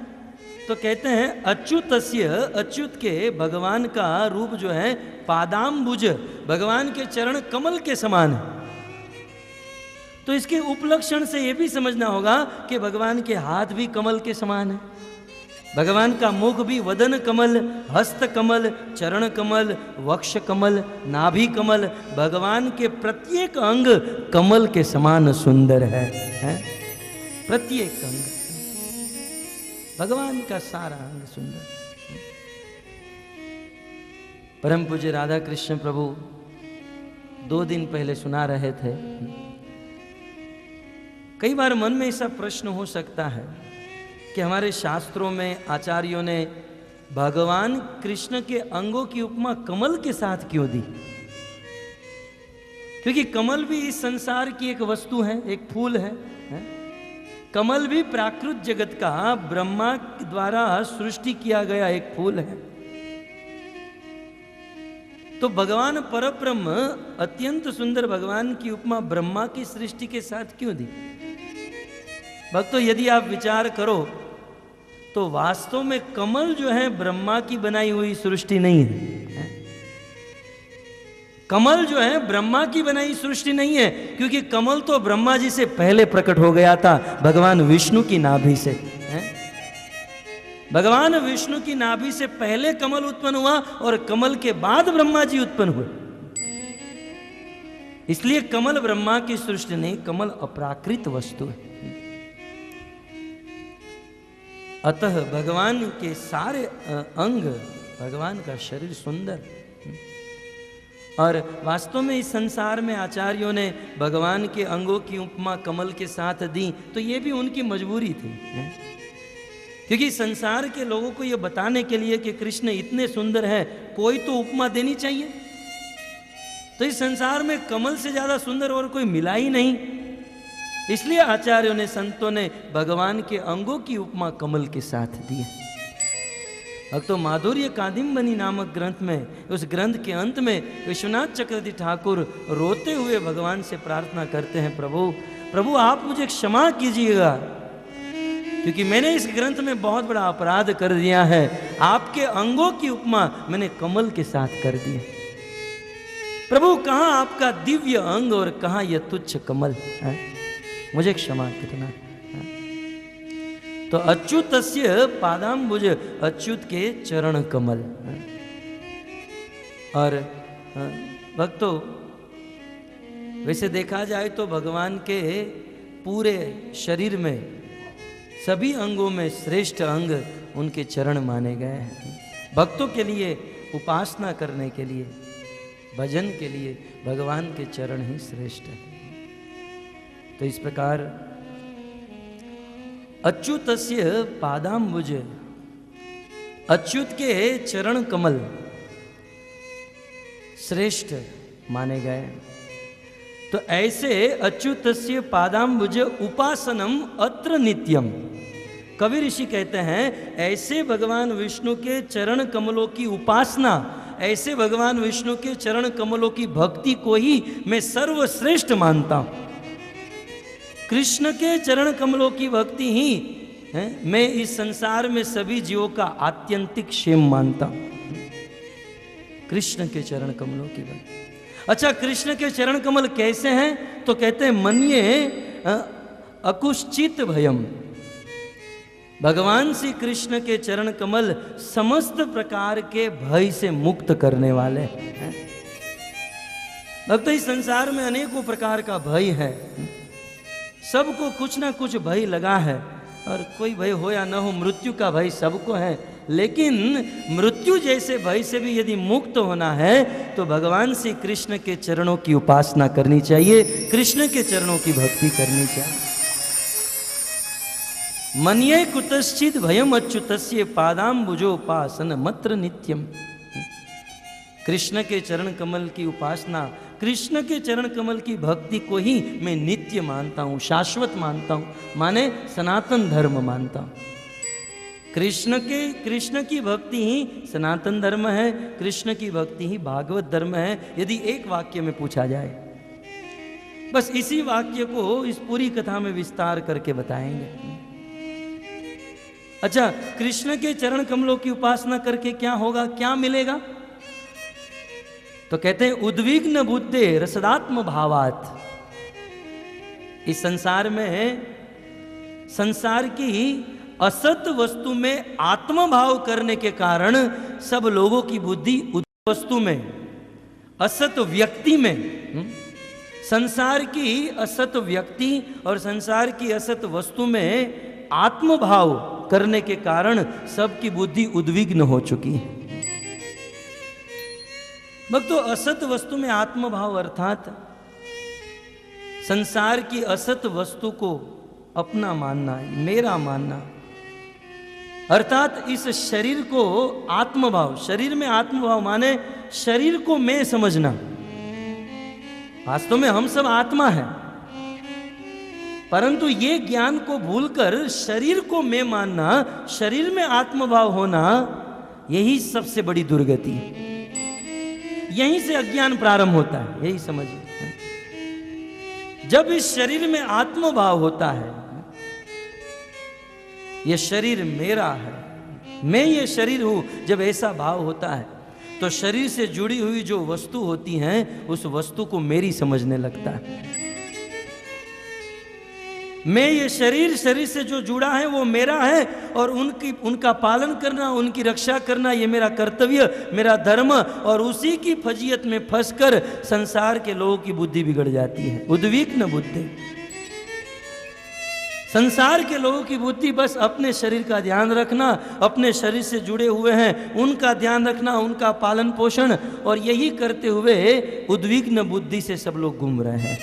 तो कहते हैं अच्युतस्य, अच्युत के भगवान का रूप जो है पादाम्बुज, भगवान के चरण कमल के समान है। तो इसके उपलक्षण से यह भी समझना होगा कि भगवान के हाथ भी कमल के समान है, भगवान का मुख भी वदन कमल, हस्त कमल, चरण कमल, वक्ष कमल, नाभि कमल, भगवान के प्रत्येक अंग कमल के समान सुंदर है? प्रत्येक अंग, भगवान का सारा अंग सुंदर। परम पूज्य राधा कृष्ण प्रभु 2 दिन पहले सुना रहे थे। कई बार मन में ऐसा प्रश्न हो सकता है कि हमारे शास्त्रों में आचार्यों ने भगवान कृष्ण के अंगों की उपमा कमल के साथ क्यों दी? क्योंकि कमल भी इस संसार की एक वस्तु है, एक फूल है। कमल भी प्राकृत जगत का ब्रह्मा द्वारा सृष्टि किया गया एक फूल है। तो भगवान परब्रह्म अत्यंत सुंदर भगवान की उपमा ब्रह्मा की सृष्टि के साथ क्यों दी? भक्तों, यदि आप विचार करो तो वास्तव में कमल जो है ब्रह्मा की बनाई हुई सृष्टि नहीं है। कमल जो है ब्रह्मा की बनाई सृष्टि नहीं है, क्योंकि कमल तो ब्रह्मा जी से पहले प्रकट हो गया था भगवान विष्णु की नाभि से। भगवान विष्णु की नाभि से पहले कमल उत्पन्न हुआ और कमल के बाद ब्रह्मा जी उत्पन्न हुए। इसलिए कमल ब्रह्मा की सृष्टि नहीं, कमल अपराकृत वस्तु है। अतः भगवान के सारे अंग, भगवान का शरीर सुंदर। और वास्तव में इस संसार में आचार्यों ने भगवान के अंगों की उपमा कमल के साथ दी, तो ये भी उनकी मजबूरी थी, क्योंकि संसार के लोगों को ये बताने के लिए कि कृष्ण इतने सुंदर है, कोई तो उपमा देनी चाहिए। तो इस संसार में कमल से ज्यादा सुंदर और कोई मिला ही नहीं, इसलिए आचार्यों ने, संतों ने भगवान के अंगों की उपमा कमल के साथ दी। अब तो माधुर्य कादिम्बनी नामक ग्रंथ में, उस ग्रंथ के अंत में विश्वनाथ चक्रवर्ती ठाकुर रोते हुए भगवान से प्रार्थना करते हैं, प्रभु आप मुझे क्षमा कीजिएगा, क्योंकि मैंने इस ग्रंथ में बहुत बड़ा अपराध कर दिया है। आपके अंगों की उपमा मैंने कमल के साथ कर दी। प्रभु, कहाँ आपका दिव्य अंग और कहाँ यह तुच्छ कमल है? मुझे क्षमा करना। तो अच्युतस्य पादाम्बुज, अच्युत के चरण कमल। और भक्तों, वैसे देखा जाए तो भगवान के पूरे शरीर में सभी अंगों में श्रेष्ठ अंग उनके चरण माने गए हैं। भक्तों के लिए, उपासना करने के लिए, भजन के लिए भगवान के चरण ही श्रेष्ठ है। तो इस प्रकार अच्युतस्य पादाम्बुज, अच्युत के चरण कमल श्रेष्ठ माने गए। तो ऐसे अच्युतस्य पादाम्बुज उपासनम अत्र नित्यम। कवि ऋषि कहते हैं, ऐसे भगवान विष्णु के चरण कमलों की उपासना, ऐसे भगवान विष्णु के चरण कमलों की भक्ति को ही मैं सर्वश्रेष्ठ मानता हूं। कृष्ण के चरण कमलों की भक्ति ही है मैं इस संसार में सभी जीवों का आत्यंतिक क्षेम मानता हूं। कृष्ण के चरण कमलों की भक्ति। अच्छा, कृष्ण के चरण कमल कैसे हैं? तो कहते हैं, मन्ये अकुश्चित भयम। भगवान श्री कृष्ण के चरण कमल समस्त प्रकार के भय से मुक्त करने वाले हैं। भक्तों, इस संसार में अनेकों प्रकार का भय है, सबको कुछ ना कुछ भय लगा है, और कोई भय हो या न हो, मृत्यु का भय सबको है। लेकिन मृत्यु जैसे भय से भी यदि मुक्त होना है तो भगवान श्री कृष्ण के चरणों की उपासना करनी चाहिए, कृष्ण के चरणों की भक्ति करनी चाहिए। मन्ये कुतश्चित भयम अच्युतस्य पादाम्बुजोपासन मत्र नित्यम। कृष्ण के चरण कमल की उपासना, कृष्ण के चरण कमल की भक्ति को ही मैं नित्य मानता हूँ, शाश्वत मानता हूँ, माने सनातन धर्म मानता हूँ। कृष्ण की भक्ति ही सनातन धर्म है, कृष्ण की भक्ति ही भागवत धर्म है, यदि एक वाक्य में पूछा जाए। बस इसी वाक्य को इस पूरी कथा में विस्तार करके बताएंगे। अच्छा, कृष्ण के चरण कमलों की उपासना करके क्या होगा, क्या मिलेगा? तो कहते हैं, उद्विग्न बुद्धे रसदात्म भावात। इस संसार में, संसार की असत वस्तु में आत्मभाव करने के कारण सब लोगों की बुद्धि वस्तु में, असत व्यक्ति में, संसार की असत व्यक्ति और संसार की असत वस्तु में आत्मभाव करने के कारण सबकी बुद्धि उद्विग्न हो चुकी है। भक्तों, असत वस्तु में आत्मभाव अर्थात संसार की असत वस्तु को अपना मानना, मेरा मानना, अर्थात इस शरीर को आत्मभाव, शरीर में आत्मभाव माने शरीर को मैं समझना। वास्तव में हम सब आत्मा है, परंतु ये ज्ञान को भूलकर शरीर को मैं मानना, शरीर में आत्मभाव होना, यही सबसे बड़ी दुर्गति है। यहीं से अज्ञान प्रारंभ होता है, यही समझिए। जब इस शरीर में आत्मभाव होता है, यह शरीर मेरा है, मैं ये शरीर हूं, जब ऐसा भाव होता है तो शरीर से जुड़ी हुई जो वस्तु होती हैं उस वस्तु को मेरी समझने लगता है। मैं ये शरीर से जो जुड़ा है वो मेरा है और उनका पालन करना, उनकी रक्षा करना ये मेरा कर्तव्य, मेरा धर्म। और उसी की फजीयत में फंसकर संसार के लोगों की बुद्धि बिगड़ जाती है, उद्विग्न बुद्धि। संसार के लोगों की बुद्धि बस अपने शरीर का ध्यान रखना, अपने शरीर से जुड़े हुए हैं उनका ध्यान रखना, उनका पालन पोषण, और यही करते हुए उद्विग्न बुद्धि से सब लोग घूम रहे हैं।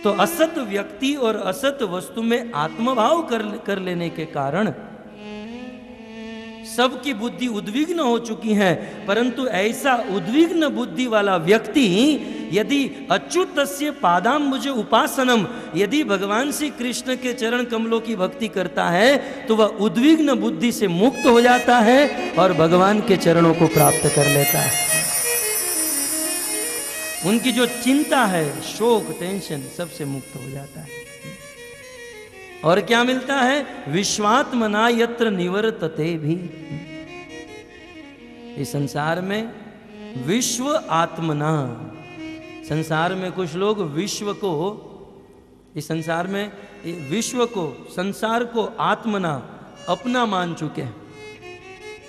तो असत व्यक्ति और असत वस्तु में आत्मभाव कर लेने के कारण सबकी बुद्धि उद्विग्न हो चुकी है। परंतु ऐसा उद्विग्न बुद्धि वाला व्यक्ति यदि अच्युतस्य पादाम्बुज उपासनम, यदि भगवान श्री कृष्ण के चरण कमलों की भक्ति करता है तो वह उद्विग्न बुद्धि से मुक्त हो जाता है और भगवान के चरणों को प्राप्त कर लेता है। उनकी जो चिंता है, शोक, टेंशन, सबसे मुक्त हो जाता है। और क्या मिलता है? विश्वात्मना यत्र निवर्तते भी। इस संसार में विश्व आत्मना, संसार में कुछ लोग विश्व को, इस संसार में विश्व को, संसार को आत्मना अपना मान चुके हैं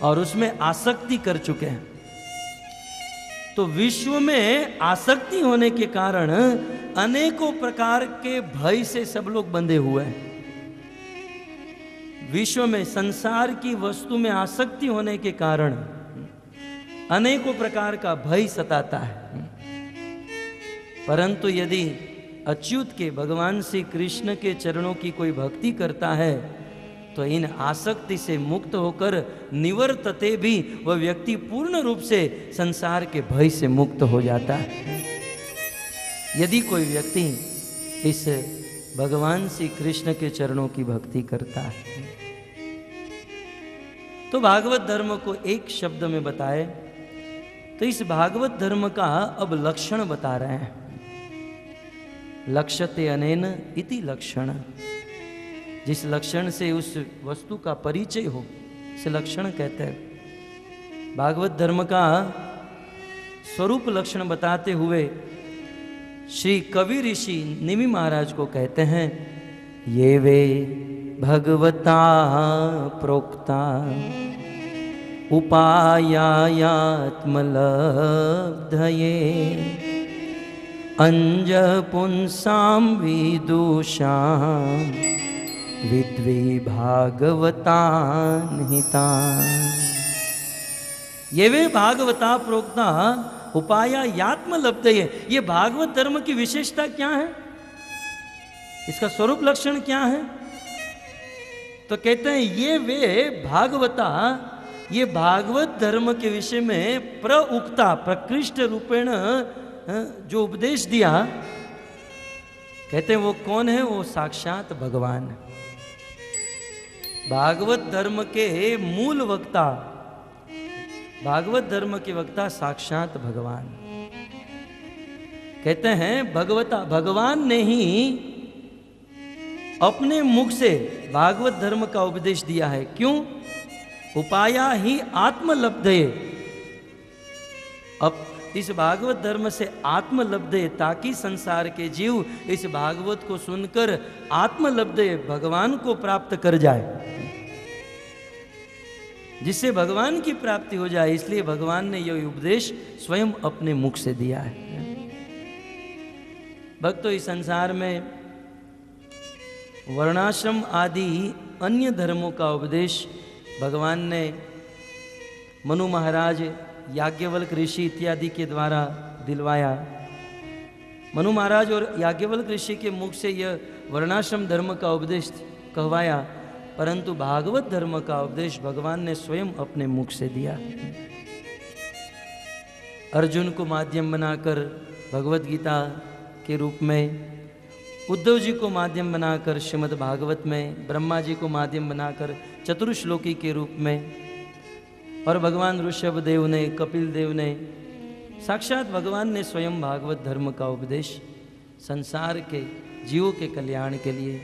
और उसमें आसक्ति कर चुके हैं। तो विश्व में आसक्ति होने के कारण अनेकों प्रकार के भय से सब लोग बंधे हुए हैं। विश्व में, संसार की वस्तु में आसक्ति होने के कारण अनेकों प्रकार का भय सताता है। परंतु यदि अच्युत के, भगवान श्री कृष्ण के चरणों की कोई भक्ति करता है तो इन आसक्ति से मुक्त होकर निवर्तते भी, वह व्यक्ति पूर्ण रूप से संसार के भय से मुक्त हो जाता है। यदि कोई व्यक्ति इस भगवान श्री कृष्ण के चरणों की भक्ति करता है तो भागवत धर्म को एक शब्द में बताए तो इस भागवत धर्म का अब लक्षण बता रहे हैं। लक्ष्यते अनेन इति लक्षण, जिस लक्षण से उस वस्तु का परिचय हो उसे लक्षण कहते हैं। भागवत धर्म का स्वरूप लक्षण बताते हुए श्री कवि ऋषि निमि महाराज को कहते हैं, ये वे भगवता प्रोक्ता उपायात्मलब्धये अंज पुंसाम विदुषाम विद्वी भागवतान हितान। ये वे भागवता प्रोक्ता उपायात्म लब्धये। ये भागवत धर्म की विशेषता क्या है, इसका स्वरूप लक्षण क्या है? तो कहते हैं ये वे भागवता, ये भागवत धर्म के विषय में प्रउक्ता, प्रकृष्ट रूपेण जो उपदेश दिया, कहते हैं वो कौन है? वो साक्षात भगवान। भागवत धर्म के मूल वक्ता, भागवत धर्म के वक्ता साक्षात भगवान। कहते हैं भगवता, भगवान ने ही अपने मुख से भागवत धर्म का उपदेश दिया है। क्यों? उपाया ही आत्मलब्धये। अब इस भागवत धर्म से आत्मलब्धये, ताकि संसार के जीव इस भागवत को सुनकर आत्मलब्धये, भगवान को प्राप्त कर जाए, जिससे भगवान की प्राप्ति हो जाए। इसलिए भगवान ने यह उपदेश स्वयं अपने मुख से दिया है। भक्तों, इस संसार में वर्णाश्रम आदि अन्य धर्मों का उपदेश भगवान ने मनु महाराज, याज्ञवल्क ऋषि इत्यादि के द्वारा दिलवाया। मनु महाराज और याज्ञवल्क ऋषि के मुख से यह वर्णाश्रम धर्म का उपदेश कहवाया, परंतु भागवत धर्म का उपदेश भगवान ने स्वयं अपने मुख से दिया। अर्जुन को माध्यम बनाकर भगवत गीता के रूप में, उद्धव जी को माध्यम बनाकर श्रीमद् भागवत में, ब्रह्मा जी को माध्यम बनाकर चतुर्श्लोकी के रूप में, और भगवान ऋषभ देव ने, कपिल देव ने, साक्षात भगवान ने स्वयं भागवत धर्म का उपदेश संसार के जीवों के कल्याण के लिए,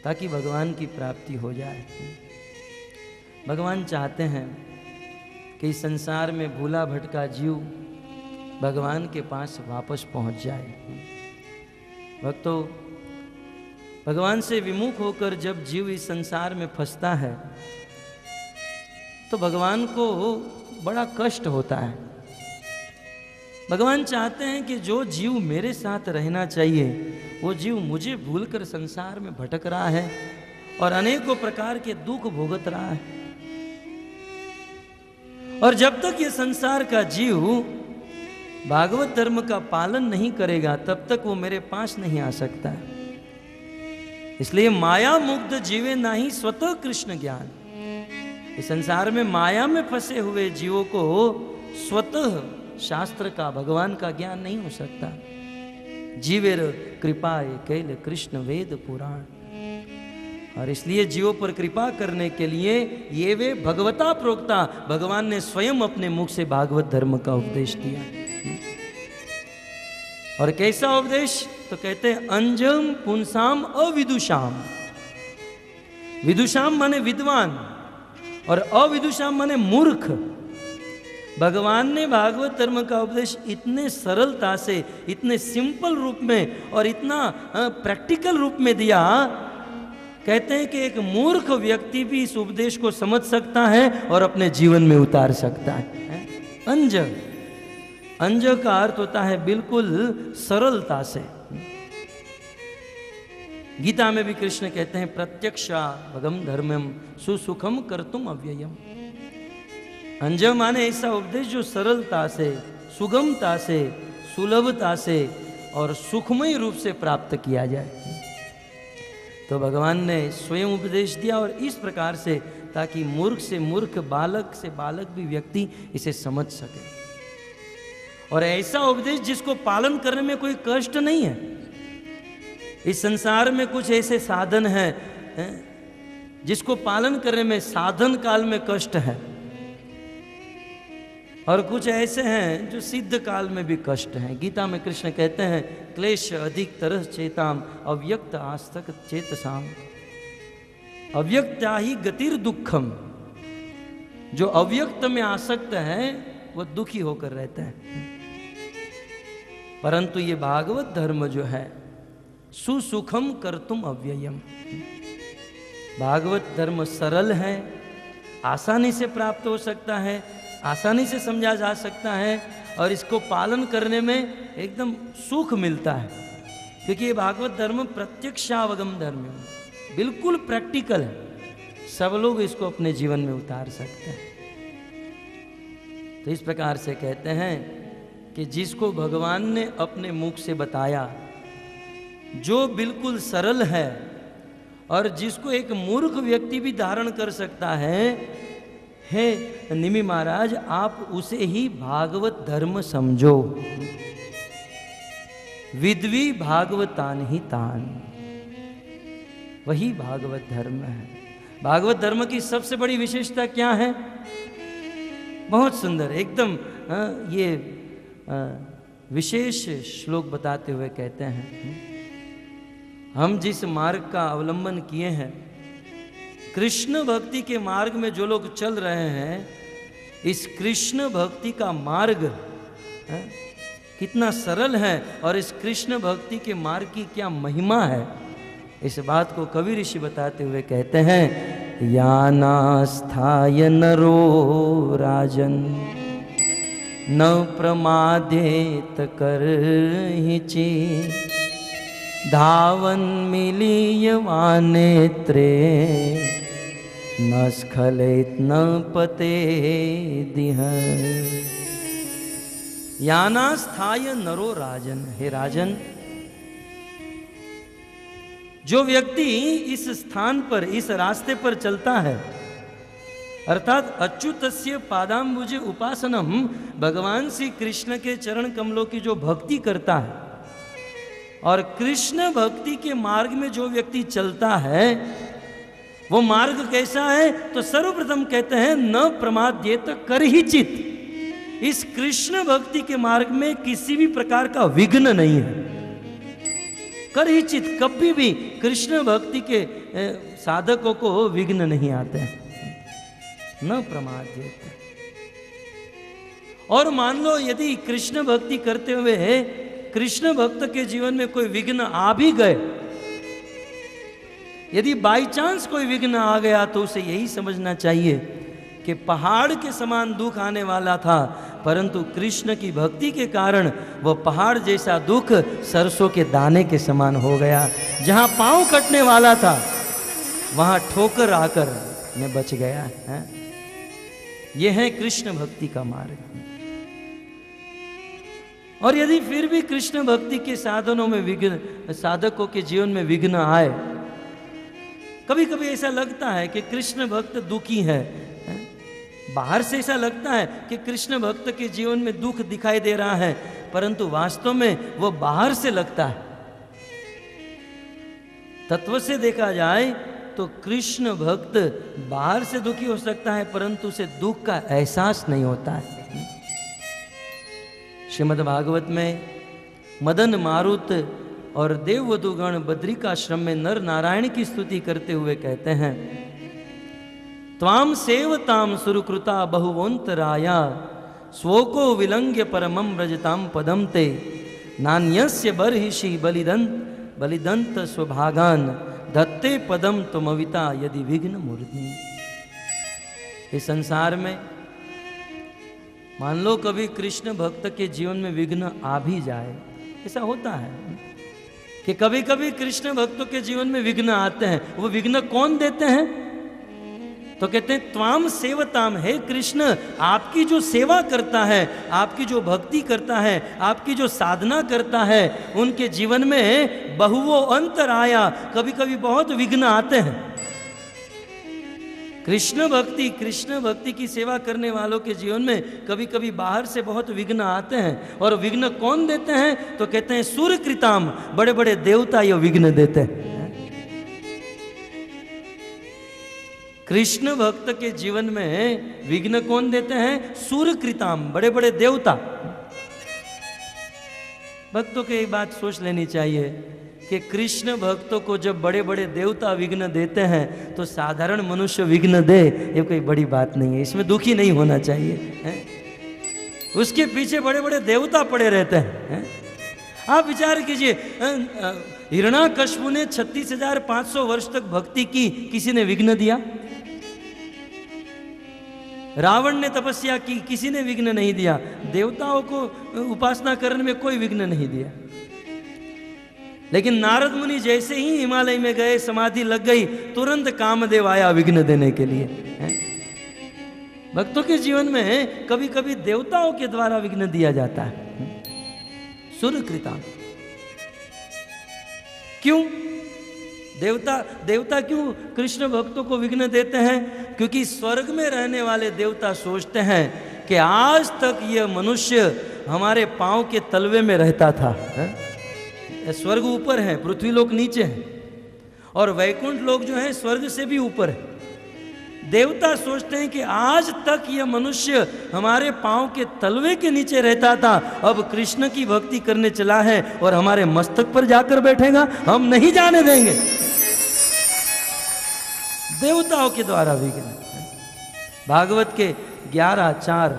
ताकि भगवान की प्राप्ति हो जाए। भगवान चाहते हैं कि इस संसार में भूला भटका जीव भगवान के पास वापस पहुंच जाए। भक्तों, भगवान से विमुख होकर जब जीव इस संसार में फंसता है तो भगवान को बड़ा कष्ट होता है। भगवान चाहते हैं कि जो जीव मेरे साथ रहना चाहिए वो जीव मुझे भूलकर संसार में भटक रहा है और अनेकों प्रकार के दुख भोगत रहा है। और जब तक ये संसार का जीव भागवत धर्म का पालन नहीं करेगा तब तक वो मेरे पास नहीं आ सकता। इसलिए माया मुग्ध जीवे नाही स्वतः कृष्ण ज्ञान। इस संसार में माया में फंसे हुए जीवों को स्वतः शास्त्र का, भगवान का ज्ञान नहीं हो सकता। जीवेर कृपाए कैल कृष्ण वेद पुराण। और इसलिए जीवों पर कृपा करने के लिए ये वे भगवता प्रोक्ता, भगवान ने स्वयं अपने मुख से भागवत धर्म का उपदेश दिया। और कैसा उपदेश? तो कहते हैं अंजम पुंसाम अविदुषाम। विदुषाम माने विद्वान और अविदुषाम माने मूर्ख। भगवान ने भागवत धर्म का उपदेश इतने सरलता से, इतने सिंपल रूप में और इतना प्रैक्टिकल रूप में दिया। कहते हैं कि एक मूर्ख व्यक्ति भी इस उपदेश को समझ सकता है और अपने जीवन में उतार सकता है। अंज, अंज का अर्थ होता है बिल्कुल सरलता से। गीता में भी कृष्ण कहते हैं प्रत्यक्षा भगम धर्मम सुसुखम कर्तुम अव्ययम। अंज माने ऐसा उपदेश जो सरलता से, सुगमता से, सुलभता से और सुखमय रूप से प्राप्त किया जाए। तो भगवान ने स्वयं उपदेश दिया और इस प्रकार से, ताकि मूर्ख से मूर्ख, बालक से बालक भी व्यक्ति इसे समझ सके। और ऐसा उपदेश जिसको पालन करने में कोई कष्ट नहीं है। इस संसार में कुछ ऐसे साधन हैं जिसको पालन करने में साधन काल में कष्ट है, और कुछ ऐसे हैं जो सिद्ध काल में भी कष्ट हैं। गीता में कृष्ण कहते हैं क्लेश अधिक तरह चेताम अव्यक्त आस्तक चेतसाम। अव्यक्ता ही गतिर दुखम। जो अव्यक्त में आसक्त है वो दुखी होकर रहते हैं। परंतु ये भागवत धर्म जो है सुसुखम कर्तुम अव्ययम। भागवत धर्म सरल है, आसानी से प्राप्त हो सकता है, आसानी से समझा जा सकता है और इसको पालन करने में एकदम सुख मिलता है। क्योंकि ये भागवत धर्म प्रत्यक्षावगम धर्म है, बिल्कुल प्रैक्टिकल है। सब लोग इसको अपने जीवन में उतार सकते हैं। तो इस प्रकार से कहते हैं कि जिसको भगवान ने अपने मुख से बताया, जो बिल्कुल सरल है और जिसको एक मूर्ख व्यक्ति भी धारण कर सकता है, हे निमि महाराज आप उसे ही भागवत धर्म समझो। विद्वी भागवतान ही तान, वही भागवत धर्म है। भागवत धर्म की सबसे बड़ी विशेषता क्या है? बहुत सुंदर एकदम ये विशेष श्लोक बताते हुए कहते हैं, हम जिस मार्ग का अवलंबन किए हैं, कृष्ण भक्ति के मार्ग में जो लोग चल रहे हैं, इस कृष्ण भक्ति का मार्ग कितना सरल है और इस कृष्ण भक्ति के मार्ग की क्या महिमा है, इस बात को कवि ऋषि बताते हुए कहते हैं, यानास्थाय नरो राजन न प्रमादेत करहिचि धावन मिलीयवानेत्रे न स्खलित न पते दिह। यानास्थाय नरो राजन, हे राजन, जो व्यक्ति इस स्थान पर, इस रास्ते पर चलता है, अर्थात अच्युतस्य पादाम्बुज उपासनम, भगवान श्री कृष्ण के चरण कमलों की जो भक्ति करता है और कृष्ण भक्ति के मार्ग में जो व्यक्ति चलता है, वो मार्ग कैसा है? तो सर्वप्रथम कहते हैं न प्रमाद्येत कर ही चित। इस कृष्ण भक्ति के मार्ग में किसी भी प्रकार का विघ्न नहीं है। कर ही चित, कभी भी कृष्ण भक्ति के साधकों को विघ्न नहीं आते हैं। न प्रमाद्येत। और मान लो यदि कृष्ण भक्ति करते हुए कृष्ण भक्त के जीवन में कोई विघ्न आ भी गए, यदि बाई चांस कोई विघ्न आ गया, तो उसे यही समझना चाहिए कि पहाड़ के समान दुख आने वाला था, परंतु कृष्ण की भक्ति के कारण वह पहाड़ जैसा दुख सरसों के दाने के समान हो गया। जहां पांव कटने वाला था वहां ठोकर आकर मैं बच गया है। यह है कृष्ण भक्ति का मार्ग। और यदि फिर भी कृष्ण भक्ति के साधनों में विघ्न, साधकों के जीवन में विघ्न आए, कभी कभी ऐसा लगता है कि कृष्ण भक्त दुखी है, बाहर से ऐसा लगता है कि कृष्ण भक्त के जीवन में दुख दिखाई दे रहा है, परंतु वास्तव में वो बाहर से लगता है। तत्व से देखा जाए तो कृष्ण भक्त बाहर से दुखी हो सकता है, परंतु उसे दुख का एहसास नहीं होता है। श्रीमद् भागवत में मदन मारुत और देववधुगण बद्रिकाश्रम में नर नारायण की स्तुति करते हुए कहते हैं, त्वाम सेवताम सुरकृता बहुवोन्तराया स्वोको विलंघ्य परमं व्रजताम पदम ते नान्यस्य बर्हिषि बलिदंत स्वभागान दत्ते पदम त्वमविता यदि विघ्न मूर्धनि। इस संसार में मान लो कभी कृष्ण भक्त के जीवन में विघ्न आ भी जाए, ऐसा होता है कि कभी कभी कृष्ण भक्तों के जीवन में विघ्न आते हैं। वो विघ्न कौन देते हैं? तो कहते हैं त्वाम सेवताम, है कृष्ण आपकी जो सेवा करता है, आपकी जो भक्ति करता है, आपकी जो साधना करता है, उनके जीवन में बहुवो अंतर आया, कभी कभी बहुत विघ्न आते हैं। कृष्ण भक्ति की सेवा करने वालों के जीवन में कभी कभी बाहर से बहुत विघ्न आते हैं। और विघ्न कौन देते हैं? तो कहते हैं सूर्यकृताम, बड़े बड़े देवता ये विघ्न देते हैं। कृष्ण भक्त के जीवन में विघ्न कौन देते हैं? सूर्यकृताम, बड़े बड़े देवता। भक्तों की एक बात सोच लेनी चाहिए कि कृष्ण भक्तों को जब बड़े बड़े देवता विघ्न देते हैं तो साधारण मनुष्य विघ्न दे, ये कोई बड़ी बात नहीं है, इसमें दुखी नहीं होना चाहिए है? उसके पीछे बड़े बड़े देवता पड़े रहते हैं। आप विचार कीजिए, हिरण्याकश्यप ने 36,500 वर्ष तक भक्ति की, किसी ने विघ्न दिया? रावण ने तपस्या की, किसी ने विघ्न नहीं दिया। देवताओं को उपासना करने में कोई विघ्न नहीं दिया। लेकिन नारद मुनि जैसे ही हिमालय में गए, समाधि लग गई, तुरंत कामदेव आया विघ्न देने के लिए। भक्तों के जीवन में कभी कभी देवताओं के द्वारा विघ्न दिया जाता है। सूर्यकृता, क्यों देवता क्यों कृष्ण भक्तों को विघ्न देते हैं? क्योंकि स्वर्ग में रहने वाले देवता सोचते हैं कि आज तक यह मनुष्य हमारे पांव के तलवे में रहता था। स्वर्ग ऊपर है, पृथ्वी लोक नीचे है, और वैकुंठ लोक जो है स्वर्ग से भी ऊपर है। देवता सोचते हैं कि आज तक यह मनुष्य हमारे पांव के तलवे के नीचे रहता था, अब कृष्ण की भक्ति करने चला है और हमारे मस्तक पर जाकर बैठेगा, हम नहीं जाने देंगे। देवताओं के द्वारा विघ्न। भागवत के 11, 4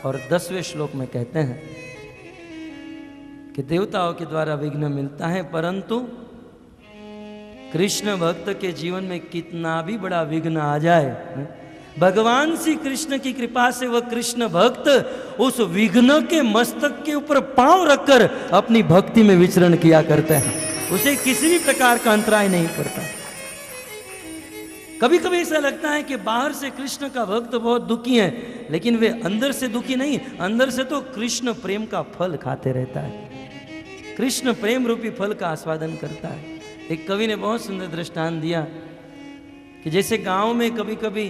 और 10वें श्लोक में कहते हैं कि देवताओं के द्वारा विघ्न मिलता है, परंतु कृष्ण भक्त के जीवन में कितना भी बड़ा विघ्न आ जाए, भगवान श्री कृष्ण की कृपा से वह कृष्ण भक्त उस विघ्न के मस्तक के ऊपर पांव रखकर अपनी भक्ति में विचरण किया करते हैं। उसे किसी भी प्रकार का अंतराय नहीं पड़ता। कभी कभी ऐसा लगता है कि बाहर से कृष्ण का भक्त बहुत दुखी है, लेकिन वे अंदर से दुखी नहीं, अंदर से तो कृष्ण प्रेम का फल खाते रहता है, कृष्ण प्रेम रूपी फल का आस्वादन करता है। एक कवि ने बहुत सुंदर दृष्टांत दिया कि जैसे गांव में कभी कभी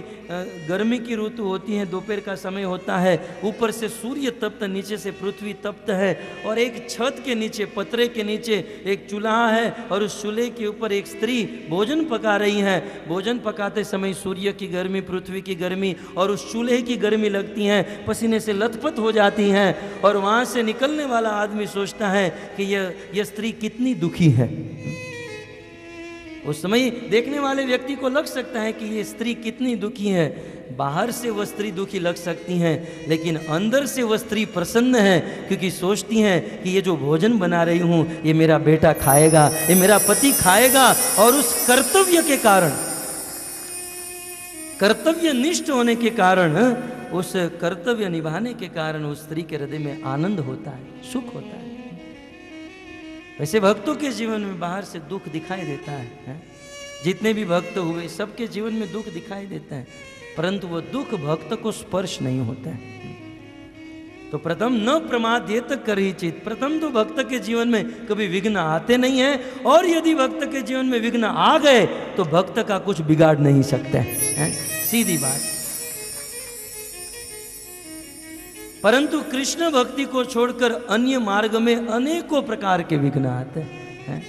गर्मी की ऋतु होती है, दोपहर का समय होता है, ऊपर से सूर्य तप्त, नीचे से पृथ्वी तप्त है, और एक छत के नीचे, पतरे के नीचे एक चूल्हा है, और उस चूल्हे के ऊपर एक स्त्री भोजन पका रही है। भोजन पकाते समय सूर्य की गर्मी, पृथ्वी की गर्मी और उस चूल्हे की गर्मी लगती हैं, पसीने से लथपथ हो जाती हैं, और वहाँ से निकलने वाला आदमी सोचता है कि यह स्त्री कितनी दुखी है। उस समय देखने वाले व्यक्ति को लग सकता है कि ये स्त्री कितनी दुखी है। बाहर से वह स्त्री दुखी लग सकती हैं, लेकिन अंदर से वह स्त्री प्रसन्न है, क्योंकि सोचती हैं कि ये जो भोजन बना रही हूँ ये मेरा बेटा खाएगा, ये मेरा पति खाएगा। और उस कर्तव्य के कारण, कर्तव्यनिष्ठ होने के कारण, उस कर्तव्य निभाने के कारण उस स्त्री के हृदय में आनंद होता है, सुख होता है। वैसे भक्तों के जीवन में बाहर से दुख दिखाई देता है, जितने भी भक्त हुए सबके जीवन में दुख दिखाई देता है, परंतु वो दुख भक्त को स्पर्श नहीं होता है। तो प्रथम न प्रमाद्येत करिचित, प्रथम तो भक्त के जीवन में कभी विघ्न आते नहीं है, और यदि भक्त के जीवन में विघ्न आ गए तो भक्त का कुछ बिगाड़ नहीं सकते हैं, सीधी बात। परंतु कृष्ण भक्ति को छोड़कर अन्य मार्ग में अनेकों प्रकार के विघ्न आते हैं।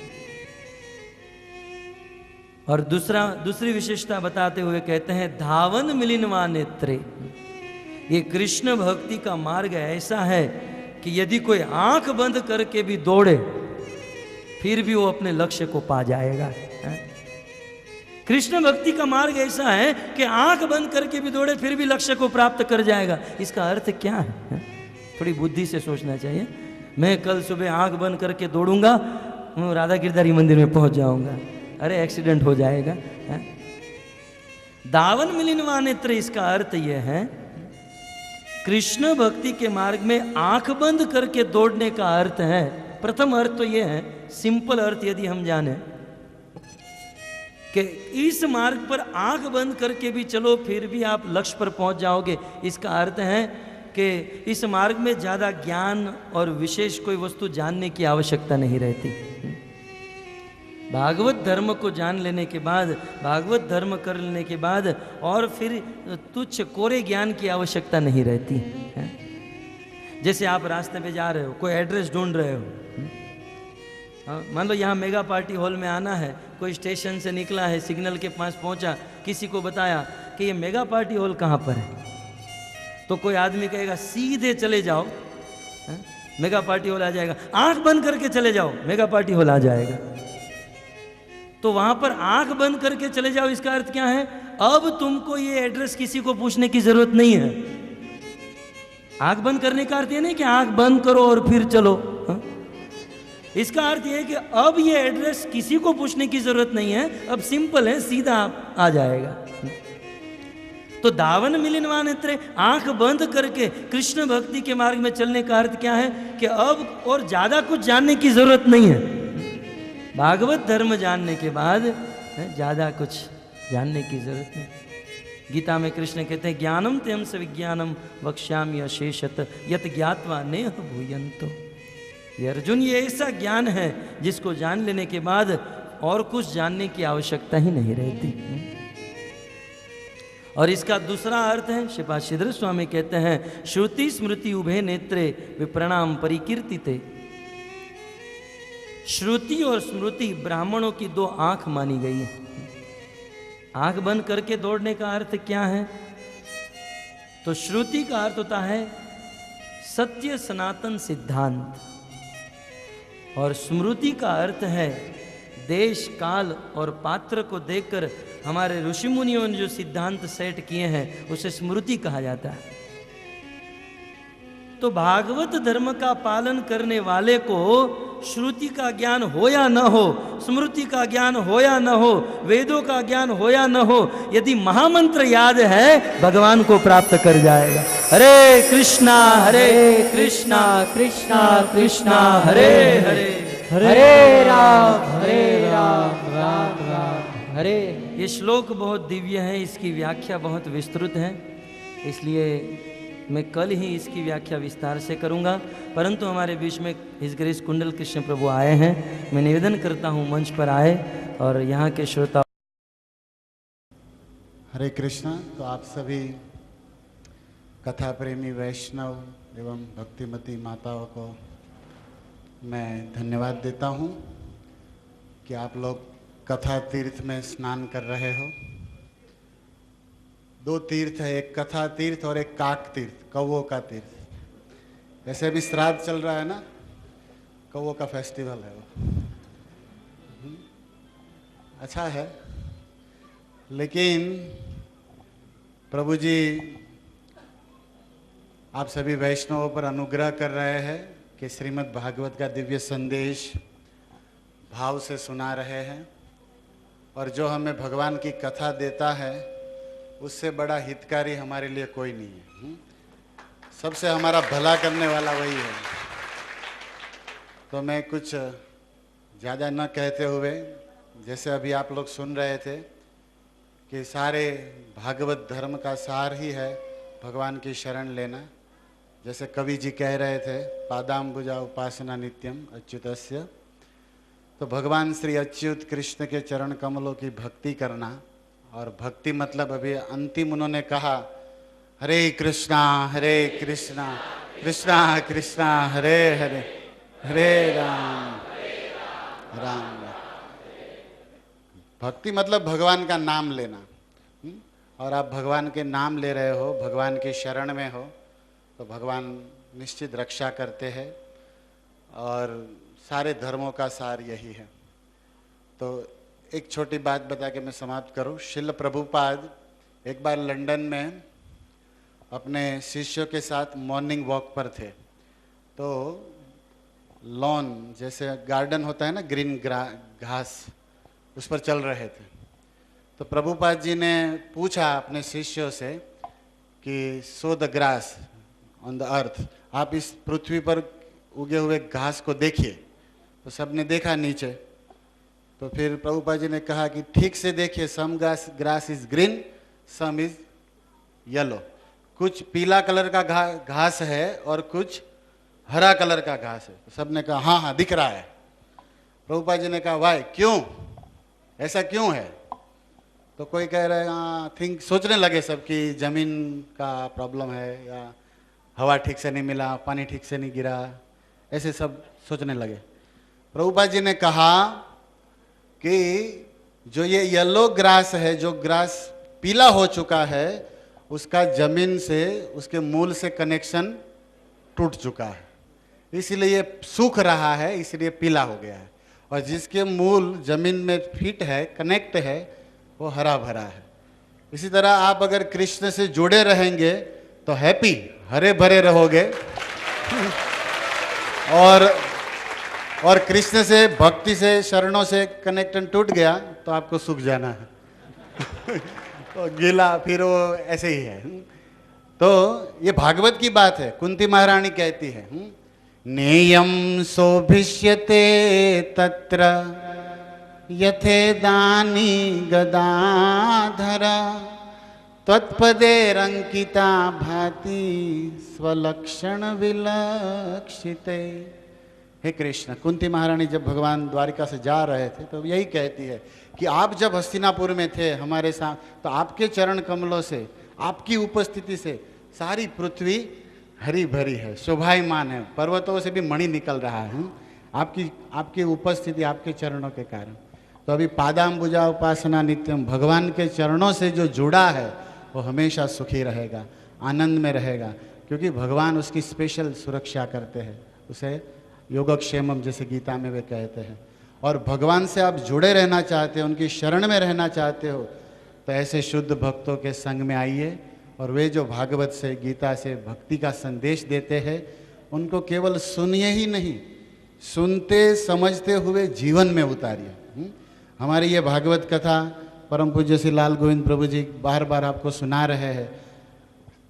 और दूसरी विशेषता बताते हुए कहते हैं, धावन मिलिनवा नेत्रे। ये कृष्ण भक्ति का मार्ग ऐसा है कि यदि कोई आंख बंद करके भी दौड़े फिर भी वो अपने लक्ष्य को पा जाएगा। कृष्ण भक्ति का मार्ग ऐसा है कि आंख बंद करके भी दौड़े फिर भी लक्ष्य को प्राप्त कर जाएगा। इसका अर्थ क्या है? थोड़ी बुद्धि से सोचना चाहिए। मैं कल सुबह आंख बंद करके दौड़ूंगा, राधा गिरधारी मंदिर में पहुंच जाऊंगा, अरे एक्सीडेंट हो जाएगा। दावन मिलिनवा नेत्र, इसका अर्थ यह है कृष्ण भक्ति के मार्ग में आंख बंद करके दौड़ने का अर्थ है। प्रथम अर्थ तो यह है, सिंपल अर्थ यदि हम जाने कि इस मार्ग पर आंख बंद करके भी चलो फिर भी आप लक्ष्य पर पहुंच जाओगे। इसका अर्थ है कि इस मार्ग में ज़्यादा ज्ञान और विशेष कोई वस्तु जानने की आवश्यकता नहीं रहती। भागवत धर्म को जान लेने के बाद, भागवत धर्म कर लेने के बाद और फिर तुच्छ कोरे ज्ञान की आवश्यकता नहीं रहती है। जैसे आप रास्ते पे जा रहे हो, कोई एड्रेस ढूंढ रहे हो, मान लो यहाँ मेगा पार्टी हॉल में आना है, कोई स्टेशन से निकला है, सिग्नल के पास पहुँचा, किसी को बताया कि ये मेगा पार्टी हॉल कहाँ पर है, तो कोई आदमी कहेगा सीधे चले जाओ, मेगा पार्टी हॉल आ जाएगा। आंख बंद करके चले जाओ, मेगा पार्टी हॉल आ जाएगा। तो वहां पर आंख बंद करके चले जाओ, इसका अर्थ क्या है? अब तुमको ये एड्रेस किसी को पूछने की जरूरत नहीं है। आंख बंद करने का अर्थ ये नहीं कि आंख बंद करो और फिर चलो। इसका अर्थ ये है कि अब ये एड्रेस किसी को पूछने की जरूरत नहीं है, अब सिंपल है, सीधा आ जाएगा। तो दावन मिलिनवा नेत्रे, आंख बंद करके कृष्ण भक्ति के मार्ग में चलने का अर्थ क्या है कि अब और ज्यादा कुछ जानने की जरूरत नहीं है। भागवत धर्म जानने के बाद ज्यादा कुछ जानने की जरूरत नहीं। गीता में कृष्ण कहते हैं, ज्ञानम त्यम स विज्ञानम वक्ष्यामि अशेषत यत ज्ञात्वा नेह भूयन्तो। ये अर्जुन, ये ऐसा ज्ञान है जिसको जान लेने के बाद और कुछ जानने की आवश्यकता ही नहीं रहती। और इसका दूसरा अर्थ है, श्रीपाद श्रीधर स्वामी कहते हैं, श्रुति स्मृति उभे नेत्रे विप्रणाम परिकीर्तिते। श्रुति और स्मृति ब्राह्मणों की दो आंख मानी गई है। आंख बंद करके दौड़ने का अर्थ क्या है? तो श्रुति का अर्थ होता है सत्य सनातन सिद्धांत, और स्मृति का अर्थ है देश काल और पात्र को देखकर हमारे ऋषि मुनियों ने जो सिद्धांत सेट किए हैं उसे स्मृति कहा जाता है। तो भागवत धर्म का पालन करने वाले को श्रुति का ज्ञान हो या न हो, स्मृति का ज्ञान हो या न हो, वेदों का ज्ञान हो या न हो, यदि महामंत्र याद है भगवान को प्राप्त कर जाएगा। हरे कृष्णा कृष्णा कृष्णा हरे हरे, हरे राम राम राम हरे। ये श्लोक बहुत दिव्य है, इसकी व्याख्या बहुत विस्तृत है, इसलिए मैं कल ही इसकी व्याख्या विस्तार से करूंगा। परंतु हमारे बीच में हिज ग्रेस कुंडल कृष्ण प्रभु आए हैं, मैं निवेदन करता हूं मंच पर आए और यहाँ के श्रोता हरे कृष्णा। तो आप सभी कथा प्रेमी वैष्णव एवं भक्तिमती माताओं को मैं धन्यवाद देता हूँ कि आप लोग कथा तीर्थ में स्नान कर रहे हो। दो तीर्थ है, एक कथा तीर्थ और एक काक तीर्थ, कौवों का तीर्थ। ऐसे भी श्राद्ध चल रहा है ना, कौवों का फेस्टिवल है वो। अच्छा है, लेकिन प्रभु जी आप सभी वैष्णवों पर अनुग्रह कर रहे हैं कि श्रीमद् भागवत का दिव्य संदेश भाव से सुना रहे हैं, और जो हमें भगवान की कथा देता है उससे बड़ा हितकारी हमारे लिए कोई नहीं है। सबसे हमारा भला करने वाला वही है। तो मैं कुछ ज़्यादा न कहते हुए, जैसे अभी आप लोग सुन रहे थे कि सारे भागवत धर्म का सार ही है भगवान की शरण लेना। जैसे कवि जी कह रहे थे, पादाम्बुजा उपासना नित्यम अच्युतस्य। तो भगवान श्री अच्युत कृष्ण के चरण कमलों की भक्ति करना, और भक्ति मतलब अभी अंतिम उन्होंने कहा हरे कृष्णा कृष्णा कृष्णा हरे हरे, हरे राम राम। भक्ति मतलब भगवान का नाम लेना। और आप भगवान के नाम ले रहे हो, भगवान की शरण में हो, तो भगवान निश्चित रक्षा करते हैं। और सारे धर्मों का सार यही है। तो एक छोटी बात बता के मैं समाप्त करूं। श्रील प्रभुपाद एक बार लंदन में अपने शिष्यों के साथ मॉर्निंग वॉक पर थे। तो लॉन जैसे गार्डन होता है ना, ग्रीन घास, उस पर चल रहे थे। तो प्रभुपाद जी ने पूछा अपने शिष्यों से कि so the grass on the earth, आप इस पृथ्वी पर उगे हुए घास को देखिए। तो सबने देखा नीचे। तो फिर प्रभुपाद जी ने कहा कि ठीक से देखिए, some grass is green, some is yellow. कुछ पीला कलर का घास है और कुछ हरा कलर का घास है। तो सबने कहा हाँ हाँ दिख रहा है। प्रभुपाद जी ने कहा वाई, क्यों, ऐसा क्यों है? तो कोई कह रहे हैं थिंक, सोचने लगे सब कि जमीन का प्रॉब्लम है, या हवा ठीक से नहीं मिला, पानी ठीक से नहीं गिरा, ऐसे सब सोचने लगे। प्रभुपाद जी ने कहा कि जो ये येलो ग्रास है, जो ग्रास पीला हो चुका है, उसका जमीन से, उसके मूल से कनेक्शन टूट चुका है, इसलिए ये सूख रहा है, इसलिए पीला हो गया है। और जिसके मूल जमीन में फिट है, कनेक्ट है, वो हरा भरा है। इसी तरह आप अगर कृष्ण से जुड़े रहेंगे तो हैप्पी, हरे भरे रहोगे। और कृष्ण से, भक्ति से, शरणों से कनेक्शन टूट गया तो आपको सूख जाना है। तो गीला, फिर वो ऐसे ही है। तो ये भागवत की बात है। कुंती महारानी कहती है नेयम शोभिष्यते तत्र यथेदानी गदाधरा त्वत्पदेरंकिता भाति स्वलक्षण विलक्षिते। हे कृष्ण, कुंती महारानी जब भगवान द्वारिका से जा रहे थे तो यही कहती है कि आप जब हस्तिनापुर में थे हमारे साथ, तो आपके चरण कमलों से, आपकी उपस्थिति से सारी पृथ्वी हरी भरी है, शोभायमान है, पर्वतों से भी मणि निकल रहा है आपकी उपस्थिति, आपके चरणों के कारण। तो अभी पादाम्बुजा उपासना नित्यम, भगवान के चरणों से जो जुड़ा है वो हमेशा सुखी रहेगा, आनंद में रहेगा, क्योंकि भगवान उसकी स्पेशल सुरक्षा करते हैं, उसे योगक्षेमम जैसे गीता में वे कहते हैं। और भगवान से आप जुड़े रहना चाहते हो, उनकी शरण में रहना चाहते हो, तो ऐसे शुद्ध भक्तों के संग में आइए, और वे जो भागवत से, गीता से भक्ति का संदेश देते हैं, उनको केवल सुनिए ही नहीं, सुनते समझते हुए जीवन में उतारिए। हमारी ये भागवत कथा परम पूज्य श्री लाल गोविंद प्रभु जी बार बार आपको सुना रहे हैं।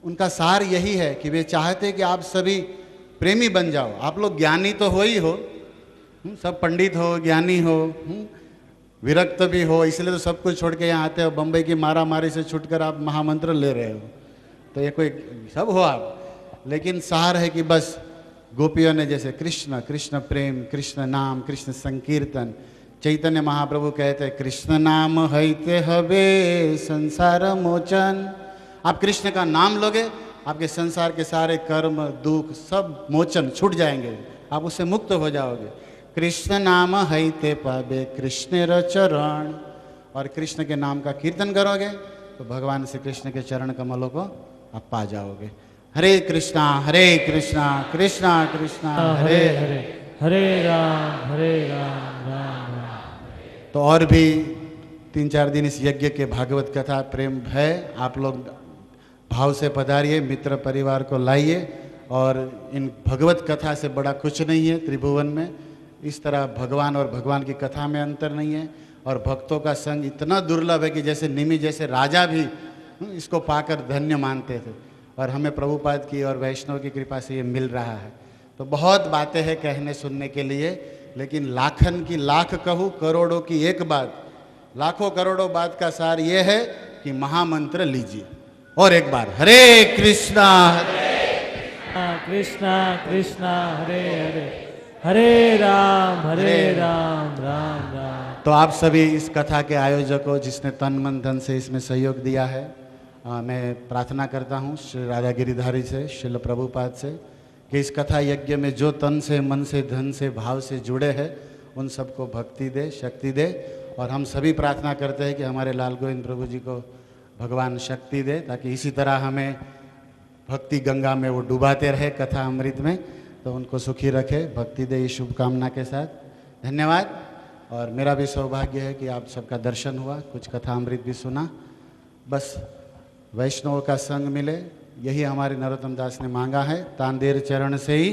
उनका सार यही है कि वे चाहते कि आप सभी प्रेमी बन जाओ। आप लोग ज्ञानी तो हो ही हो, सब पंडित हो, ज्ञानी हो, विरक्त भी हो, इसलिए तो सब कुछ छोड़ के यहाँ आते हो। बम्बई की मारा मारी से छुटकर आप महामंत्र ले रहे हो, तो ये कोई सब हो आप। लेकिन सार है कि बस गोपियों ने जैसे कृष्ण कृष्ण प्रेम, कृष्ण नाम, कृष्ण संकीर्तन, चैतन्य महाप्रभु कहते हैं कृष्ण नाम हईते हबे संसार मोचन। आप कृष्ण का नाम लोगे, आपके संसार के सारे कर्म दुख सब मोचन छूट जाएंगे, आप उससे मुक्त हो जाओगे। कृष्ण नाम हईते पाबे कृष्ण र चरण, और कृष्ण के नाम का कीर्तन करोगे तो भगवान श्री कृष्ण के चरण कमलों को आप पा जाओगे। हरे कृष्णा कृष्णा कृष्णा हरे हरे, हरे राम राम राम। तो और भी 3-4 दिन इस यज्ञ के भागवत कथा प्रेम है, आप लोग भाव से पधारिए, मित्र परिवार को लाइए। और इन भगवत कथा से बड़ा कुछ नहीं है त्रिभुवन में, इस तरह भगवान और भगवान की कथा में अंतर नहीं है। और भक्तों का संग इतना दुर्लभ है कि जैसे निमि जैसे राजा भी इसको पाकर धन्य मानते थे, और हमें प्रभुपाद की और वैष्णव की कृपा से ये मिल रहा है। तो बहुत बातें हैं कहने सुनने के लिए, लेकिन लाखन की लाख कहूँ, करोड़ों की एक बात, लाखों करोड़ों बात का सार ये है कि महामंत्र लीजिए। और एक बार हरे कृष्णा कृष्णा कृष्णा हरे हरे, हरे राम राम राम। तो आप सभी इस कथा के आयोजकों, जिसने तन मन धन से इसमें सहयोग दिया है, मैं प्रार्थना करता हूँ श्री राधा गिरिधारी से, श्रील प्रभुपाद से, कि इस कथा यज्ञ में जो तन से मन से धन से भाव से जुड़े हैं उन सबको भक्ति दे, शक्ति दे। और हम सभी प्रार्थना करते हैं कि हमारे लाल गोविंद प्रभु जी को भगवान शक्ति दे, ताकि इसी तरह हमें भक्ति गंगा में वो डुबाते रहे कथा अमृत में, तो उनको सुखी रखे, भक्ति दे, इस शुभकामना के साथ धन्यवाद। और मेरा भी सौभाग्य है कि आप सबका दर्शन हुआ, कुछ कथा अमृत भी सुना। बस वैष्णव का संग मिले, यही हमारे नरोत्तम दास ने मांगा है। तांदेर चरण से ही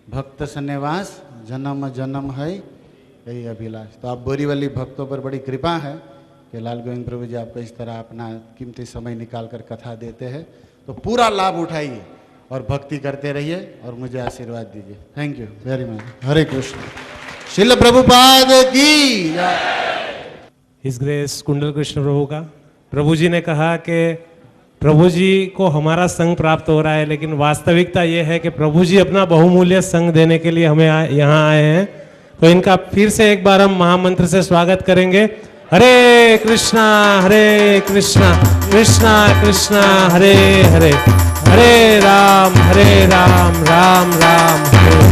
भक्त सन्निवास, जन्म जन्म है यही अभिलाष। तो आप बोरीवली भक्तों पर बड़ी कृपा है कि लाल गोविंद प्रभु जी आपको इस तरह अपना कीमती समय निकाल कर कथा देते हैं। तो पूरा लाभ उठाइए और भक्ति करते रहिए और मुझे आशीर्वाद दीजिए। Thank you very much. Hare Krishna. Srila Prabhupada की जय। हिज ग्रेस कुंडल कृष्ण प्रभु का। प्रभु जी ने कहा कि प्रभु जी को हमारा संग प्राप्त हो रहा है, लेकिन वास्तविकता ये है कि प्रभु जी अपना बहुमूल्य संग देने के लिए हमें यहाँ आए हैं। तो इनका फिर से एक बार हम महामंत्र से स्वागत करेंगे। हरे कृष्णा कृष्णा कृष्णा हरे हरे, हरे राम राम राम हरे हरे।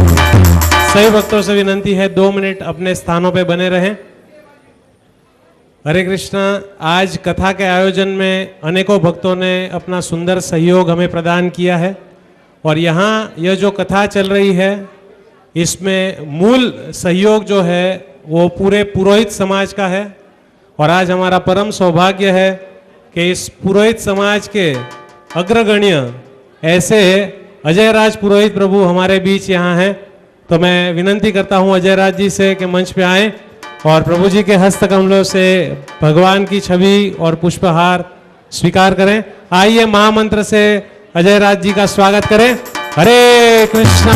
सभी भक्तों से विनंती है 2 मिनट अपने स्थानों पे बने रहें। हरे कृष्णा। आज कथा के आयोजन में अनेकों भक्तों ने अपना सुंदर सहयोग हमें प्रदान किया है, और यहाँ यह जो कथा चल रही है इसमें मूल सहयोग जो है वो पूरे पुरोहित समाज का है। और आज हमारा परम सौभाग्य है कि इस पुरोहित समाज के अग्रगण्य ऐसे अजय राज पुरोहित प्रभु हमारे बीच यहाँ हैं। तो मैं विनंती करता हूँ अजय राज जी से कि मंच पे आएं और प्रभु जी के हस्त कमलों से भगवान की छवि और पुष्पहार स्वीकार करें। आइए महामंत्र से अजय राज जी का स्वागत करें। हरे कृष्णा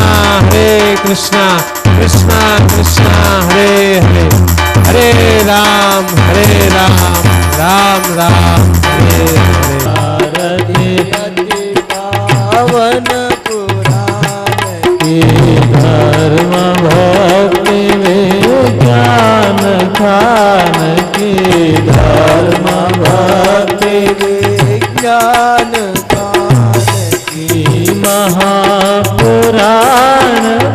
कृष्णा कृष्णा हरे हरे, हरे राम राम राम हरे हरे। पावन पुराण के धर्म भक्ति विज्ञान खान के धर्म भक्ति विज्ञान खान की महापुराण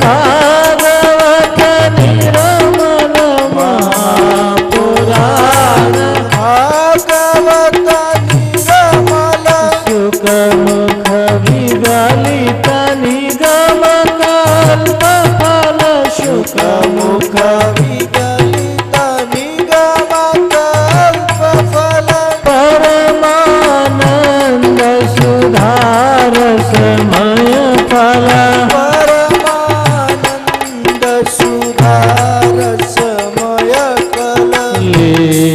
भागवत निरमल महापुराण भागवत निरमल सुखमुख विगलित निगम कल्प फल सुखमुख विगलित निगम कल्प फल परमानंद सुधार समय फल परमानंद सुधार समय फल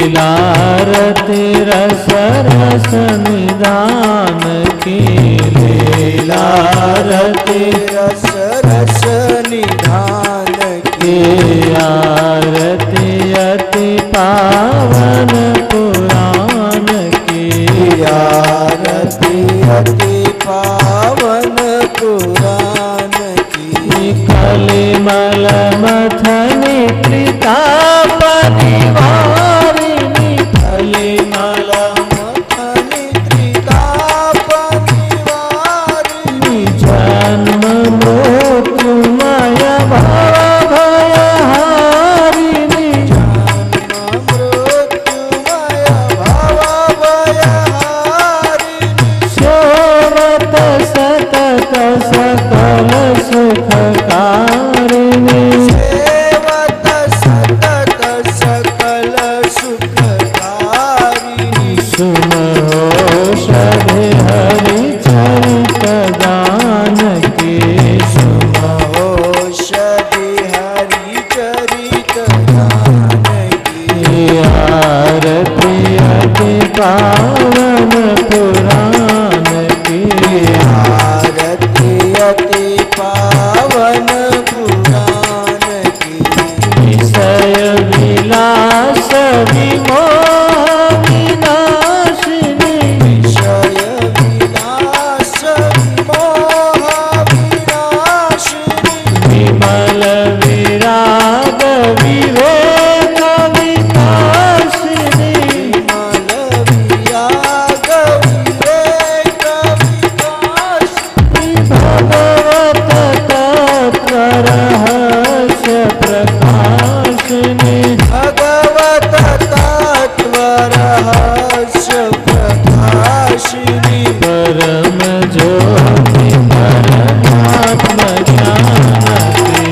लीलारति रस रस निदान की लीलारति रस रस निधान की आरती अति पावन पुराण की आरती अति पावन पुराण की कलिमल मथनि प्रताप सुखकारिणी सेवत सतत सकल सुखकारिणी सुनो सभे हरि चरित दान के सुनो सभे हरि चरित दान की आरती अति पावन पुराण की आरती अति पावन पुराण की विषय विलास विमोह विनाशिनी विषय विलास विमोह विनाशिनी विमल विराग विवेक विकासिनी विमल विराग विवेक विकासिनी भगवत तत्व रहस्य प्रकाशिनी भगवत तत्व रहस्य प्रकाशिनी परम ज्योति परमात्म ज्ञान की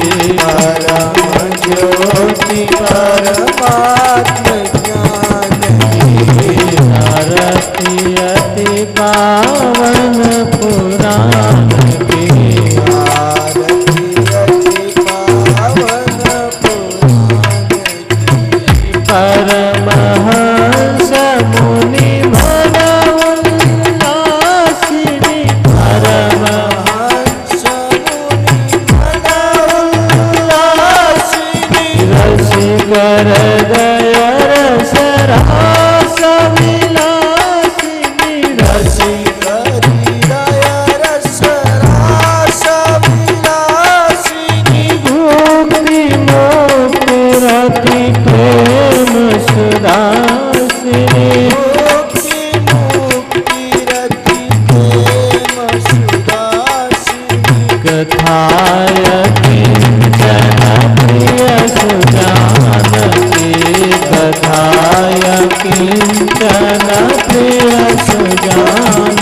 परम ज्योति परमात्म ज्ञान की आरती अति पावन पुराण की आरती अति पावन पुराण की परमहंस मुनि मन उल्लासिनी परमहंस मुनि मन उल्लासिनी रसिकर दय रस रास विलासिनी रसिकर दय रस रास विलासिनी भुक्ति मुक्ति रति प्रेम सुदासिनी भुक्ति मुक्ति रति प्रेम सुदासिनी कथाय किंचन प्रिय सुजानकी कथाय किंचन प्रिय सुजानकी